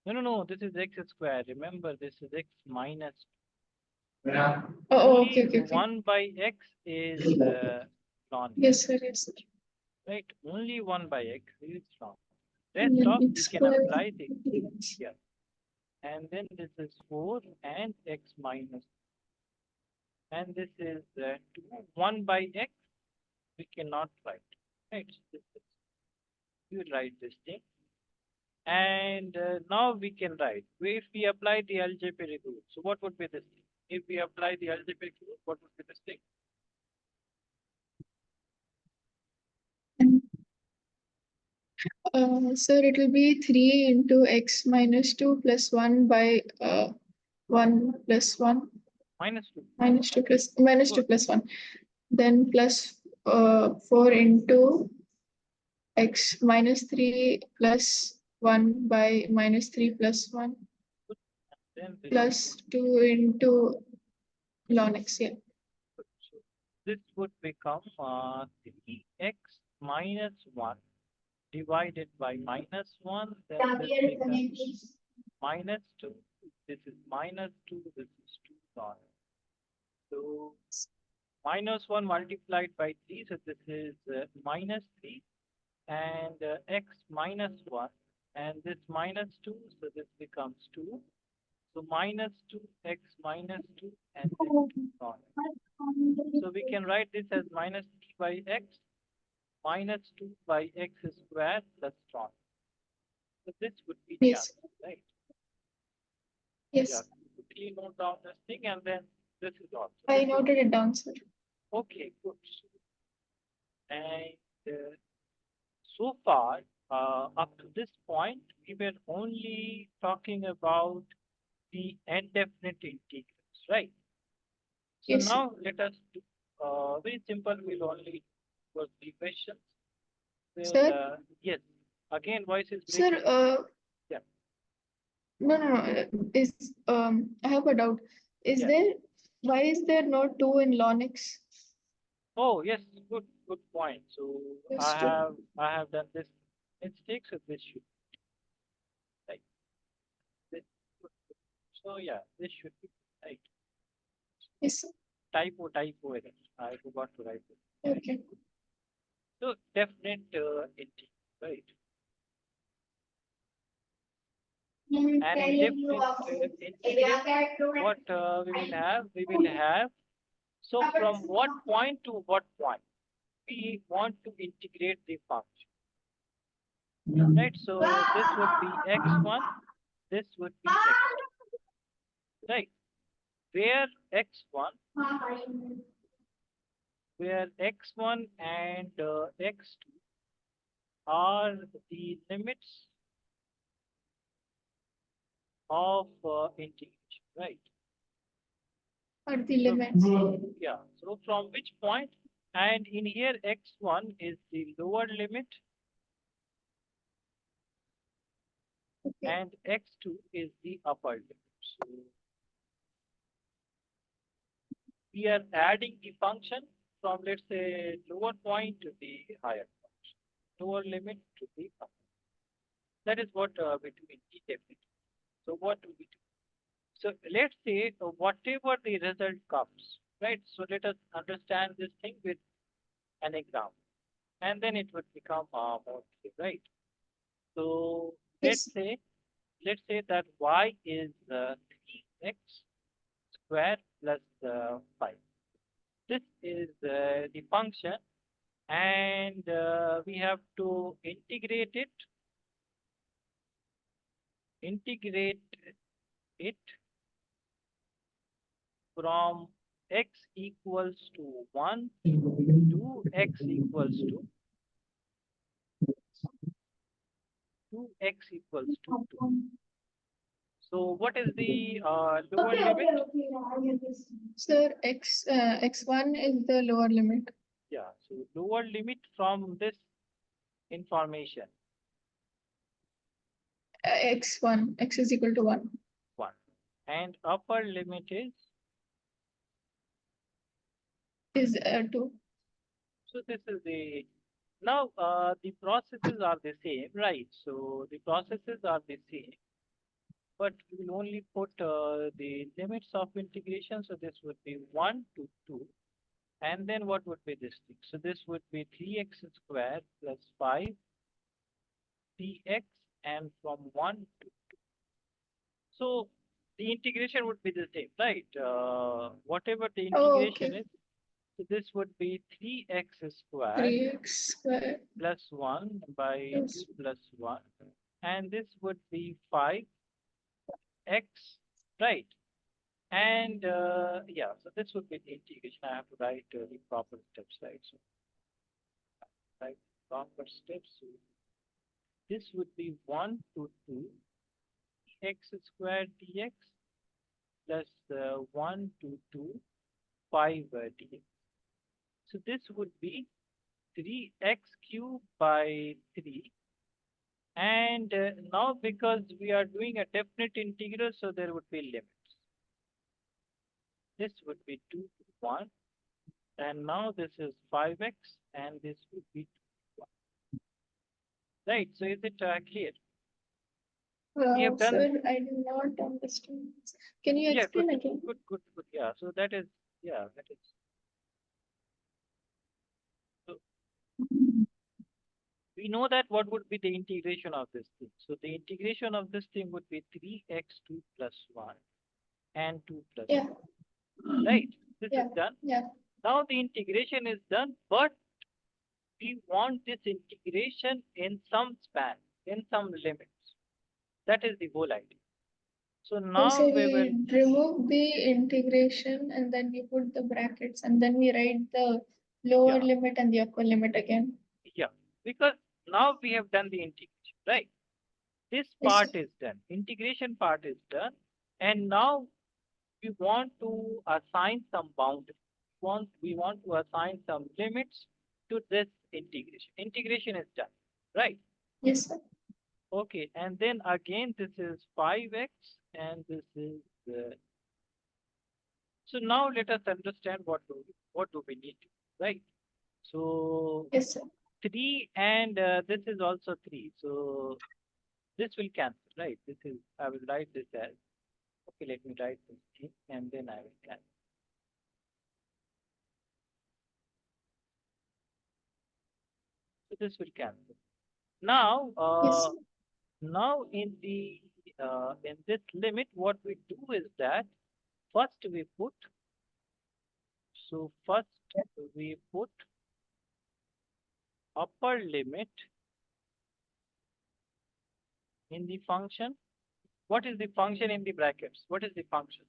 No. This is x square. Remember, this is x minus. Oh, Only okay, okay, okay. 1 by x is ln x, Yes, sir, yes, sir. right? Only 1 by x is ln. And Rest then of we x can square apply the here. And then this is 4 and x minus. And this is 2. 1 by x, we cannot write. Right? So this is, you write this thing. And now we can write. If we apply the algebraic rule, so what would be this thing? If we apply the algebraic rule, what would be this thing? sir, it will be 3 into x minus 2 plus 1 by 1 plus 1 Minus 2. minus 2 plus minus 2 Good. plus 1, then plus 4 into x minus 3 plus 1 by minus 3 plus 1 Good. Then this plus 2 into ln x. Yeah. good. So this would become 3x minus 1 divided by minus 1. Then this becomes minus 2. This is minus 2. This is 2 ln. So minus 1 multiplied by 3. So this is minus 3 and x minus 1. And this minus 2. So this becomes 2. So minus 2 x minus 2 and then 2 ln. So we can write this as minus 3 by x minus 2 by x squared plus ln. So this would be the Yes. answer, right? Yes. Yeah, quickly note down this thing and then this is also. I noted it down, sir. Okay, good. And so far, up to this point, we were only talking about the indefinite integrals, right? So Yes. now let us do very simple. We'll only for three questions. We'll, Sir, yes. Again, voice is sir, breaking. Yeah. no. Is I have a doubt. Is Yeah. there why is there no 2 in ln x? Oh, yes. Good point. So Yes, I 2. have done this mistakes of this should like this. So yeah, this should be right. Yes, sir. Typo error. I forgot to write this. Okay. So definite integral, right? And in integrate, what we will have? We will have, so from what point to what point we want to integrate the function, right? So this would be x1, this would be x2, right? Where x1, where x1 and x2 are the limits of integration, right? Or the limits. Yeah, so from which point? And in here, x1 is the lower limit Okay. and x2 is the upper limit. So we are adding the function from, let's say, lower point to the higher function, lower limit to the upper. That is what we do in definitive. So what do we do? So let's say whatever the result comes, right? So let us understand this thing with an example, and then it would become more clear, right? So Yes. let's say that y is 3x squared plus 5. This is the function, and we have to integrate it from x equals to 1 to x equals to 2. So what is the lower limit? Sir, x1 is the lower limit. Yeah, so lower limit from this information, X1, x is equal to 1. 1. And upper limit Is 2. so this is the, now the processes are the same, right? So the processes are the same, but we will only put the limits of integration. So this would be 1 to 2. And then what would be this thing? So this would be 3x squared plus 5 dx, and from 1 to 2. So the integration would be the same, right? Whatever the Oh, integration okay. is, so this would be 3x squared 3x squared plus 1 by 2 plus plus 1. And this would be 5x, right? And yeah, so this would be the integration. I have to write the proper steps, right? So write proper steps. So this would be 1 to 2 x squared dx plus 1 to 2 5 dx. So this would be 3x cubed by 3. And now because we are doing a definite integral, so there would be limits. This would be 2 to 1. And now this is 5x, and this would be 2 to 1. Right, so is it clear? We have done, sir, I do not understand. Can you yeah, explain good, again? good. Yeah, so that is, yeah, that is. So we know that what would be the integration of this thing. So the integration of this thing would be 3x2 plus 1 and 2 plus Yeah, 1. Right, this yeah, is done. yeah. Now the integration is done, but we want this integration in some span, in some limits. That is the whole idea. So now So we will, we remove the integration and then we put the brackets and then we write the lower yeah, limit and the upper limit again. yeah, because now we have done the integration, right? This Yes, part sir. is done, integration part is done, and now we want to assign some boundaries. We want to assign some limits to this integration. Integration is done, right? Yes, sir. Okay, and then again this is 5x and this is so now let us understand what do we need to, right? So Yes, sir. 3 and this is also 3. So this will cancel, right? This is, I will write this as, okay, let me write this thing and then I will cancel. So this will cancel. Now, Yes. now in the in this limit, what we do is that first we put upper limit in the function. What is the function in the brackets? What is the function?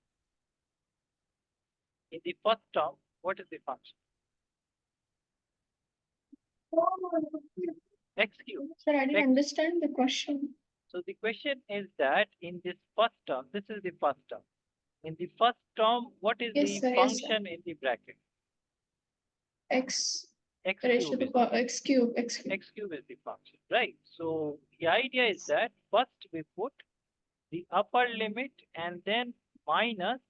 In the first term, what is the function? X cube. Sir, I didn't X. understand the question. So the question is that in this first term, this is the first term. In the first term, what is Yes, the sir, yes, sir. function in the bracket? X X raised to cube the is power X cube, X cube. X cube is the function, right? So the idea is that first we put the upper limit and then minus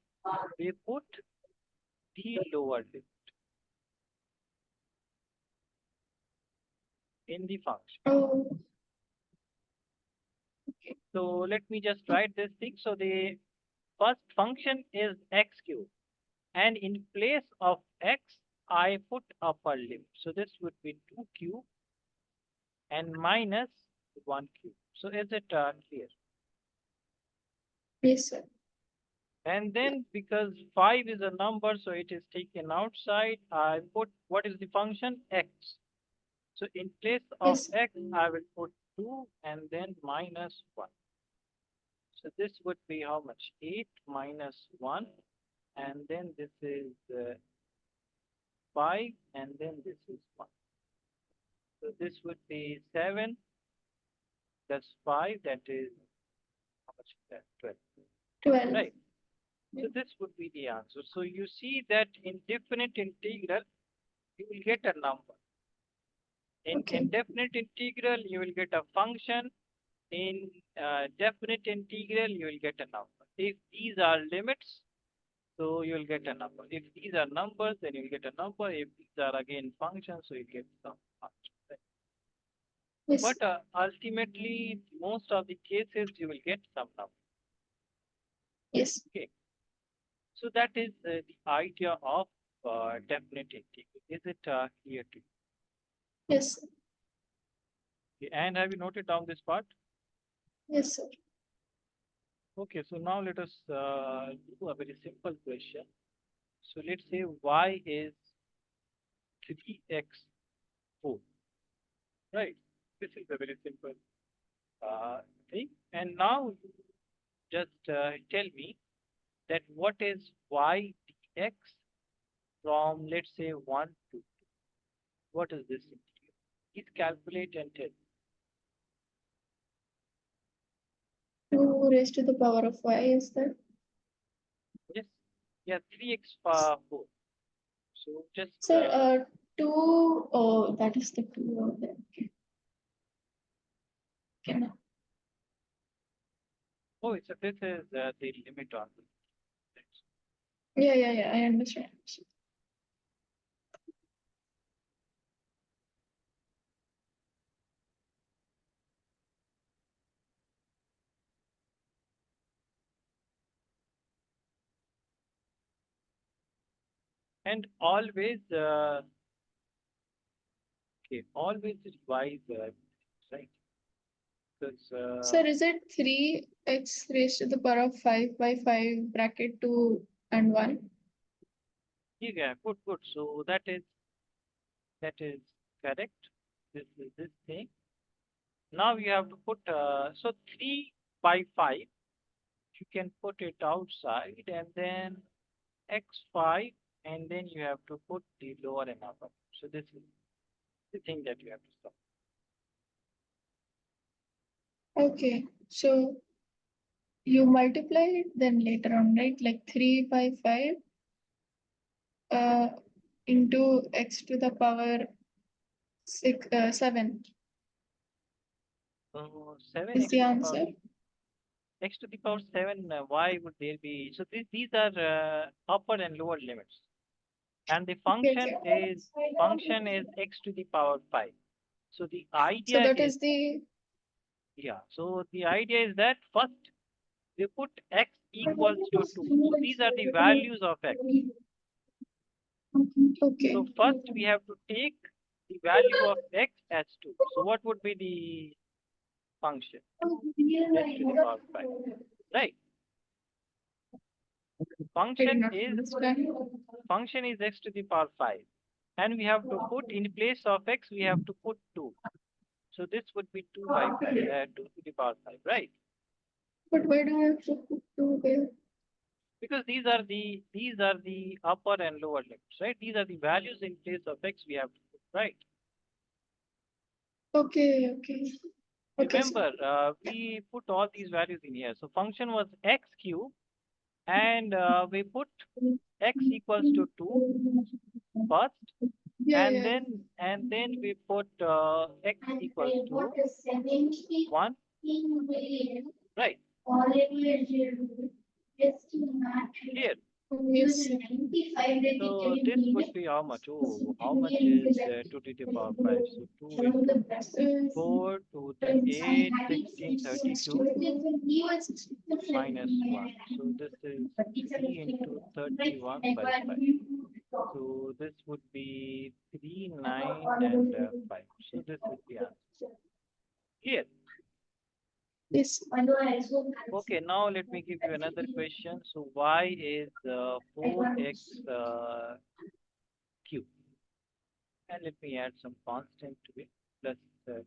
we put the lower limit in the function. Oh, So let me just write this thing. So the first function is x cube, and in place of x, I put upper limit. So this would be 2 cube and minus 1 cube. So is it clear? yes, sir. And then because 5 is a number, so it is taken outside, I put what is the function? X. So in place of Yes. x, I will put 2 and then minus 1. So this would be how much? 8 minus 1. And then this is 5 and then this is 1. So this would be 7 plus 5, that is how much is that? 12. 12. Right. So this would be the answer. So you see that in definite integral, you will get a number. In Okay. indefinite integral, you will get a function. In definite integral, you will get a number. If these are limits, so you will get a number. If these are numbers, then you will get a number. If these are again functions, so you get some function. Right? Yes. But ultimately, most of the cases, you will get some number. Yes. Okay. So that is the idea of definite integral. Is it clear to you? Yes, sir. Okay. And have you noted down this part? Yes, sir. Okay, so now let us do a very simple question. So let's say y is 3x 4, right? This is a very simple thing. And now you just tell me that what is y dx from, let's say, 1 to 2. What is this integral? Please calculate and tell. 2 raised to the power of y is that? Yes, yeah, 3x 4. So just Sir, 2, oh, that is the 2 over there. Okay. Okay, now. oh, so this is the limit on this. Yeah, I understand. And always okay, always revise right? Because Sir, is it 3x raised to the power of 5 by 5 bracket 2 and 1? yeah, good. So that is correct. This is this thing. Now you have to put so 3 by 5. You can put it outside and then x5, and then you have to put the lower and upper. So this is the thing that you have to solve. Okay, so you multiply it then later on, right? Like 3 by 5 into x to the power 7 So 7 is x the to the power answer. x to the power 7. Why would there be? So these are upper and lower limits, and the Okay. function is x to the power 5. So the So idea that is, is the yeah. So the idea is that first we put x equals to 2. So these are the values of x. okay. So first we have to take the value of x as 2. So what would be the function x to the power 5, right? Function is x to the power 5, and we have to put in place of x, we have to put 2. So this would be 2 by 5, 2 to the power 5, right? But why do I have to put 2 there? Because these are the upper and lower limits, right? These are the values in place of x we have to put, right? Okay. Remember, we put all these values in here. So function was x cube, and we put x equals to 2 first, and then we put x equals to 1, right? Clear? Yes. So this would be how much? Oh, how much is 2 to the power 5? So 2 into 4 to the 8, 16, 32 minus 1. So this is 3 into 31 by 5. So this would be 3, 9, and 5. So this is the answer. Clear? Yes. Okay, now let me give you another question. So y is 4x cube. And let me add some constant to it, plus 2.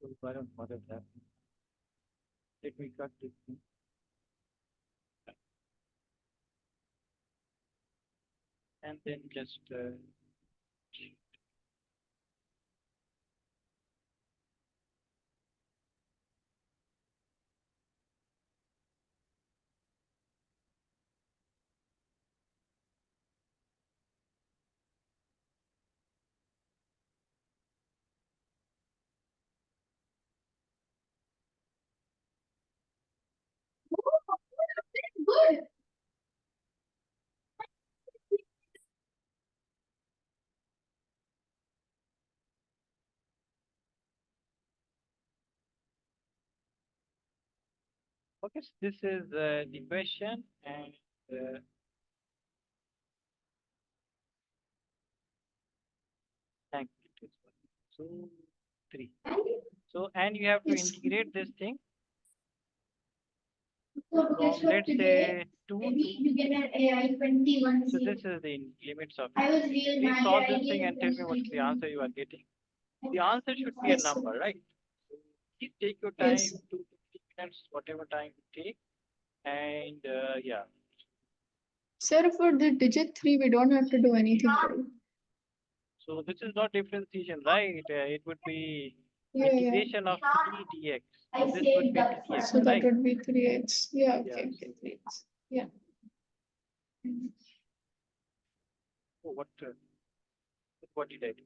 Okay, so I don't know what is happening. Let me cut this thing. And then just okay, so this is the question, and thank you. It is 1, 2, 3. So, and you have to integrate this thing from, let's say, 2 to. So this is the limits of it. Please solve this thing and tell me what's the answer you are getting. The answer should be a number, right? So please take your time, Yes. 2 to 3 minutes, whatever time you take, and yeah. Sir, for the digit 3, we don't have to do anything. So this is not differentiation, right? It would be Yeah. integration of 3 dx. So this would be 3x, So that right? would be 3x. Yeah, Yeah, okay, so 3x. Yeah. oh, what did I do?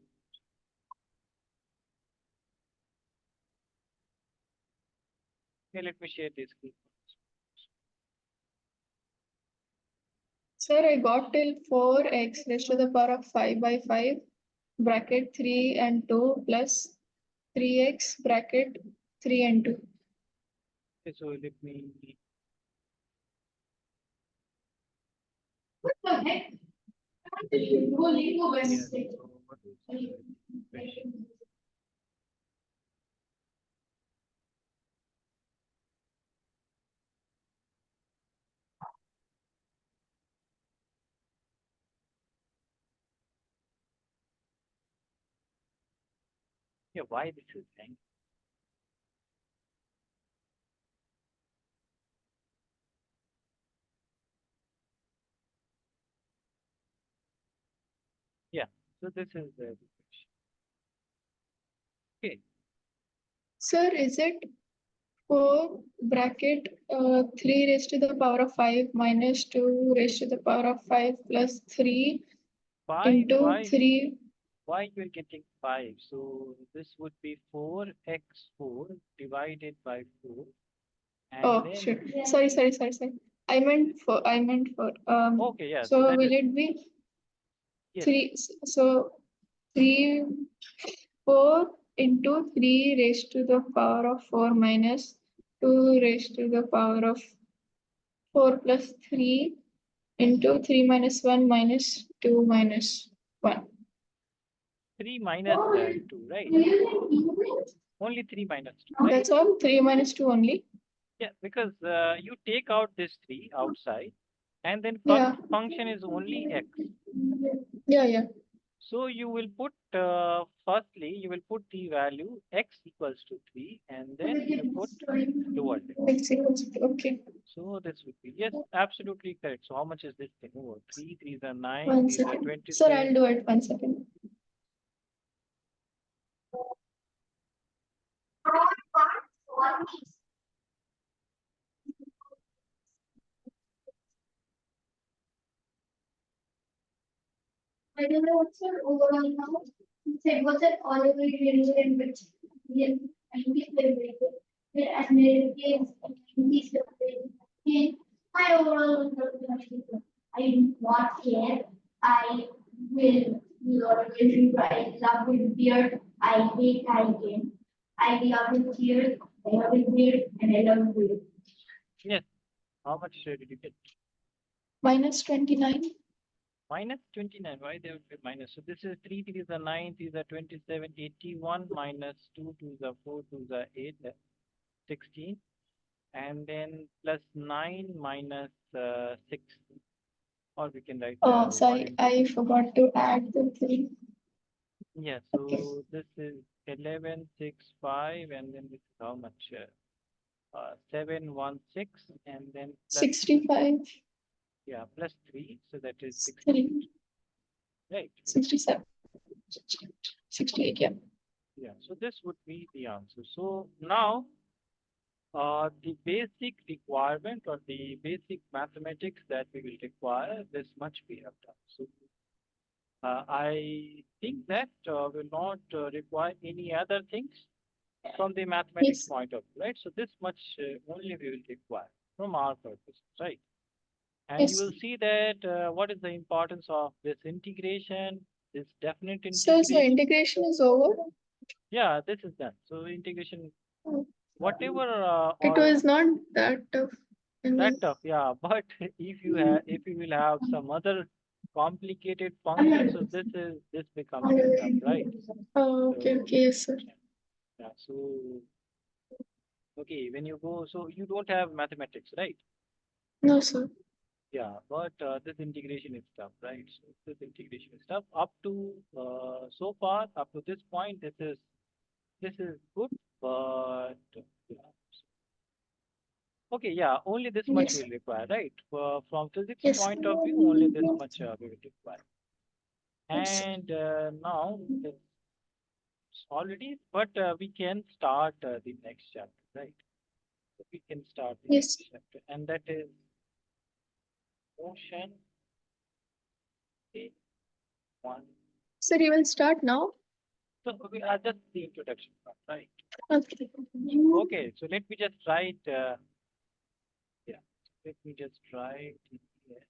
Okay, let me share this screen. Sir, I got till 4x raised to the power of 5 by 5 bracket 3 and 2 plus 3x bracket 3 and 2. Okay, so let me. What the heck? Yeah, so what is the question? Yeah, why this is hanging? Yeah, so this is the question. Okay, Sir, is it 4 bracket 3 raised to the power of 5 minus 2 raised to the power of 5 plus 3 into 3. Why you're getting 5? So this would be 4x4 divided by 4. And Oh, then, shit. Sorry. I meant 4. okay, yeah. So that will is, it be yes, 3? So 3, 4 into 3 raised to the power of 4 minus 2 raised to the power of 4 plus 3 into 3 minus 1 minus 2 minus 1. 3 minus 2, right? Only 3 minus 2, right? That's all? 3 minus 2 only? Yeah, because you take out this 3 outside, and then Yeah. function is only x. Yeah. So you will put, firstly, you will put the value x equals to 3, and then you put lower limit. X equals to, okay. So this would be, yes, absolutely correct. So how much is this thing over? 3, 3s are 9, 1 3s are second. 27. Sir, I'll do it. 1 second. I don't know what's your overall now. Say what's it all over in which yes, I think it's very very good. Yeah, and then games and these and my overall I want here. I will love it. I love it beard. I hate I game. I love it here. I love it beard and I love it. Yes. How much did you get? Minus 29. Minus 29. Why there would be minus? So this is 3, 3s are 9, 3s are 27, 81 minus 2, 2s are 4, 2s are 8, 16. And then plus 9 minus 6. Or we can write Oh, 1 sorry, into I forgot to add the 3. Yeah, so this is 11, 6, 5, and then this is how much? 7, 1, 6, and then plus 65. Yeah, plus 3, so that is 68, 3. right? 67. 68, yeah. Yeah, so this would be the answer. So now, the basic requirement or the basic mathematics that we will require, this much we have done. So I think that will not require any other things from the mathematics Yes. point of view, right? So this much only we will require from our purpose, right? And you Yes. will see that what is the importance of this integration, this definite So integration. integration is over? Yeah, this is done. So integration, Oh, whatever it or was not that tough. I mean, that tough, yeah. But if you will have some other complicated functions, so this becomes tough, right? oh, okay, So okay, yes, sir. yeah, so okay, when you go, so you don't have mathematics, right? No, sir. Yeah, but this integration is tough, right? So this integration is tough. Up to so far, up to this point, this is good, but yeah. Okay, yeah, only this much Yes. we'll require, right? From physics Yes. point of view, only this much we will require. Yes. And now it's already, but we can start the next chapter, right? So we can start the Yes. next chapter, and that is motion one. Sir, you will start now? So we are just the introduction part, right? Okay. Okay, so let me just write, yeah, let me just write here.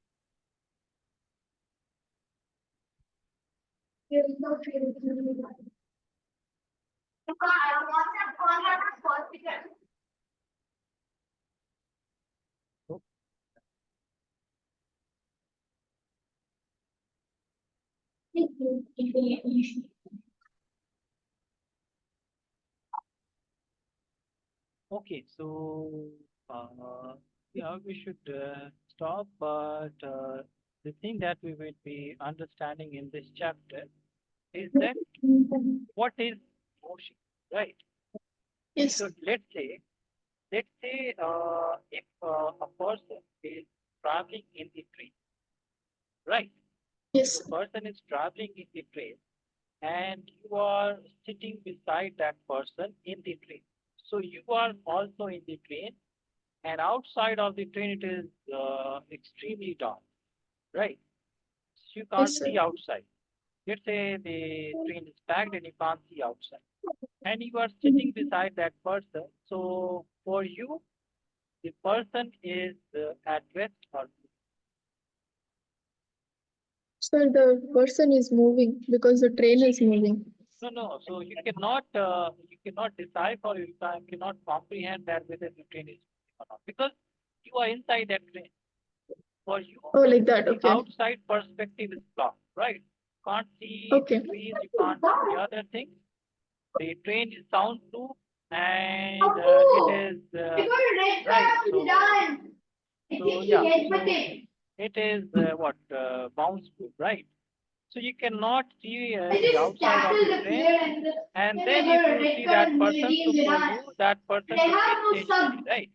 Oh, okay, so yeah, we should stop, but the thing that we will be understanding in this chapter is that what is motion, right? Yes. So let's say if a person is traveling in the train, right? Yes. The person is traveling in the train and you are sitting beside that person in the train. So you are also in the train, and outside of the train it is extremely dark, right? So you can't Yes, sir. see outside. Let's say the train is packed and you can't see outside, and you are sitting beside that person. So for you, the person is at rest or Sir, the person is moving because the train is moving. no. So you cannot decipher, cannot comprehend that whether the train is moving or not, because you are inside that train. For you, Oh, like that. the Okay. outside perspective is blocked, right? Can't see the Okay. trees, you can't see the other things. The train is soundproof, and it is right. So yeah, so it is bounce proof, right? So you cannot see the outside of the train, and then if you see that person, so for you, that person will be stationary, right?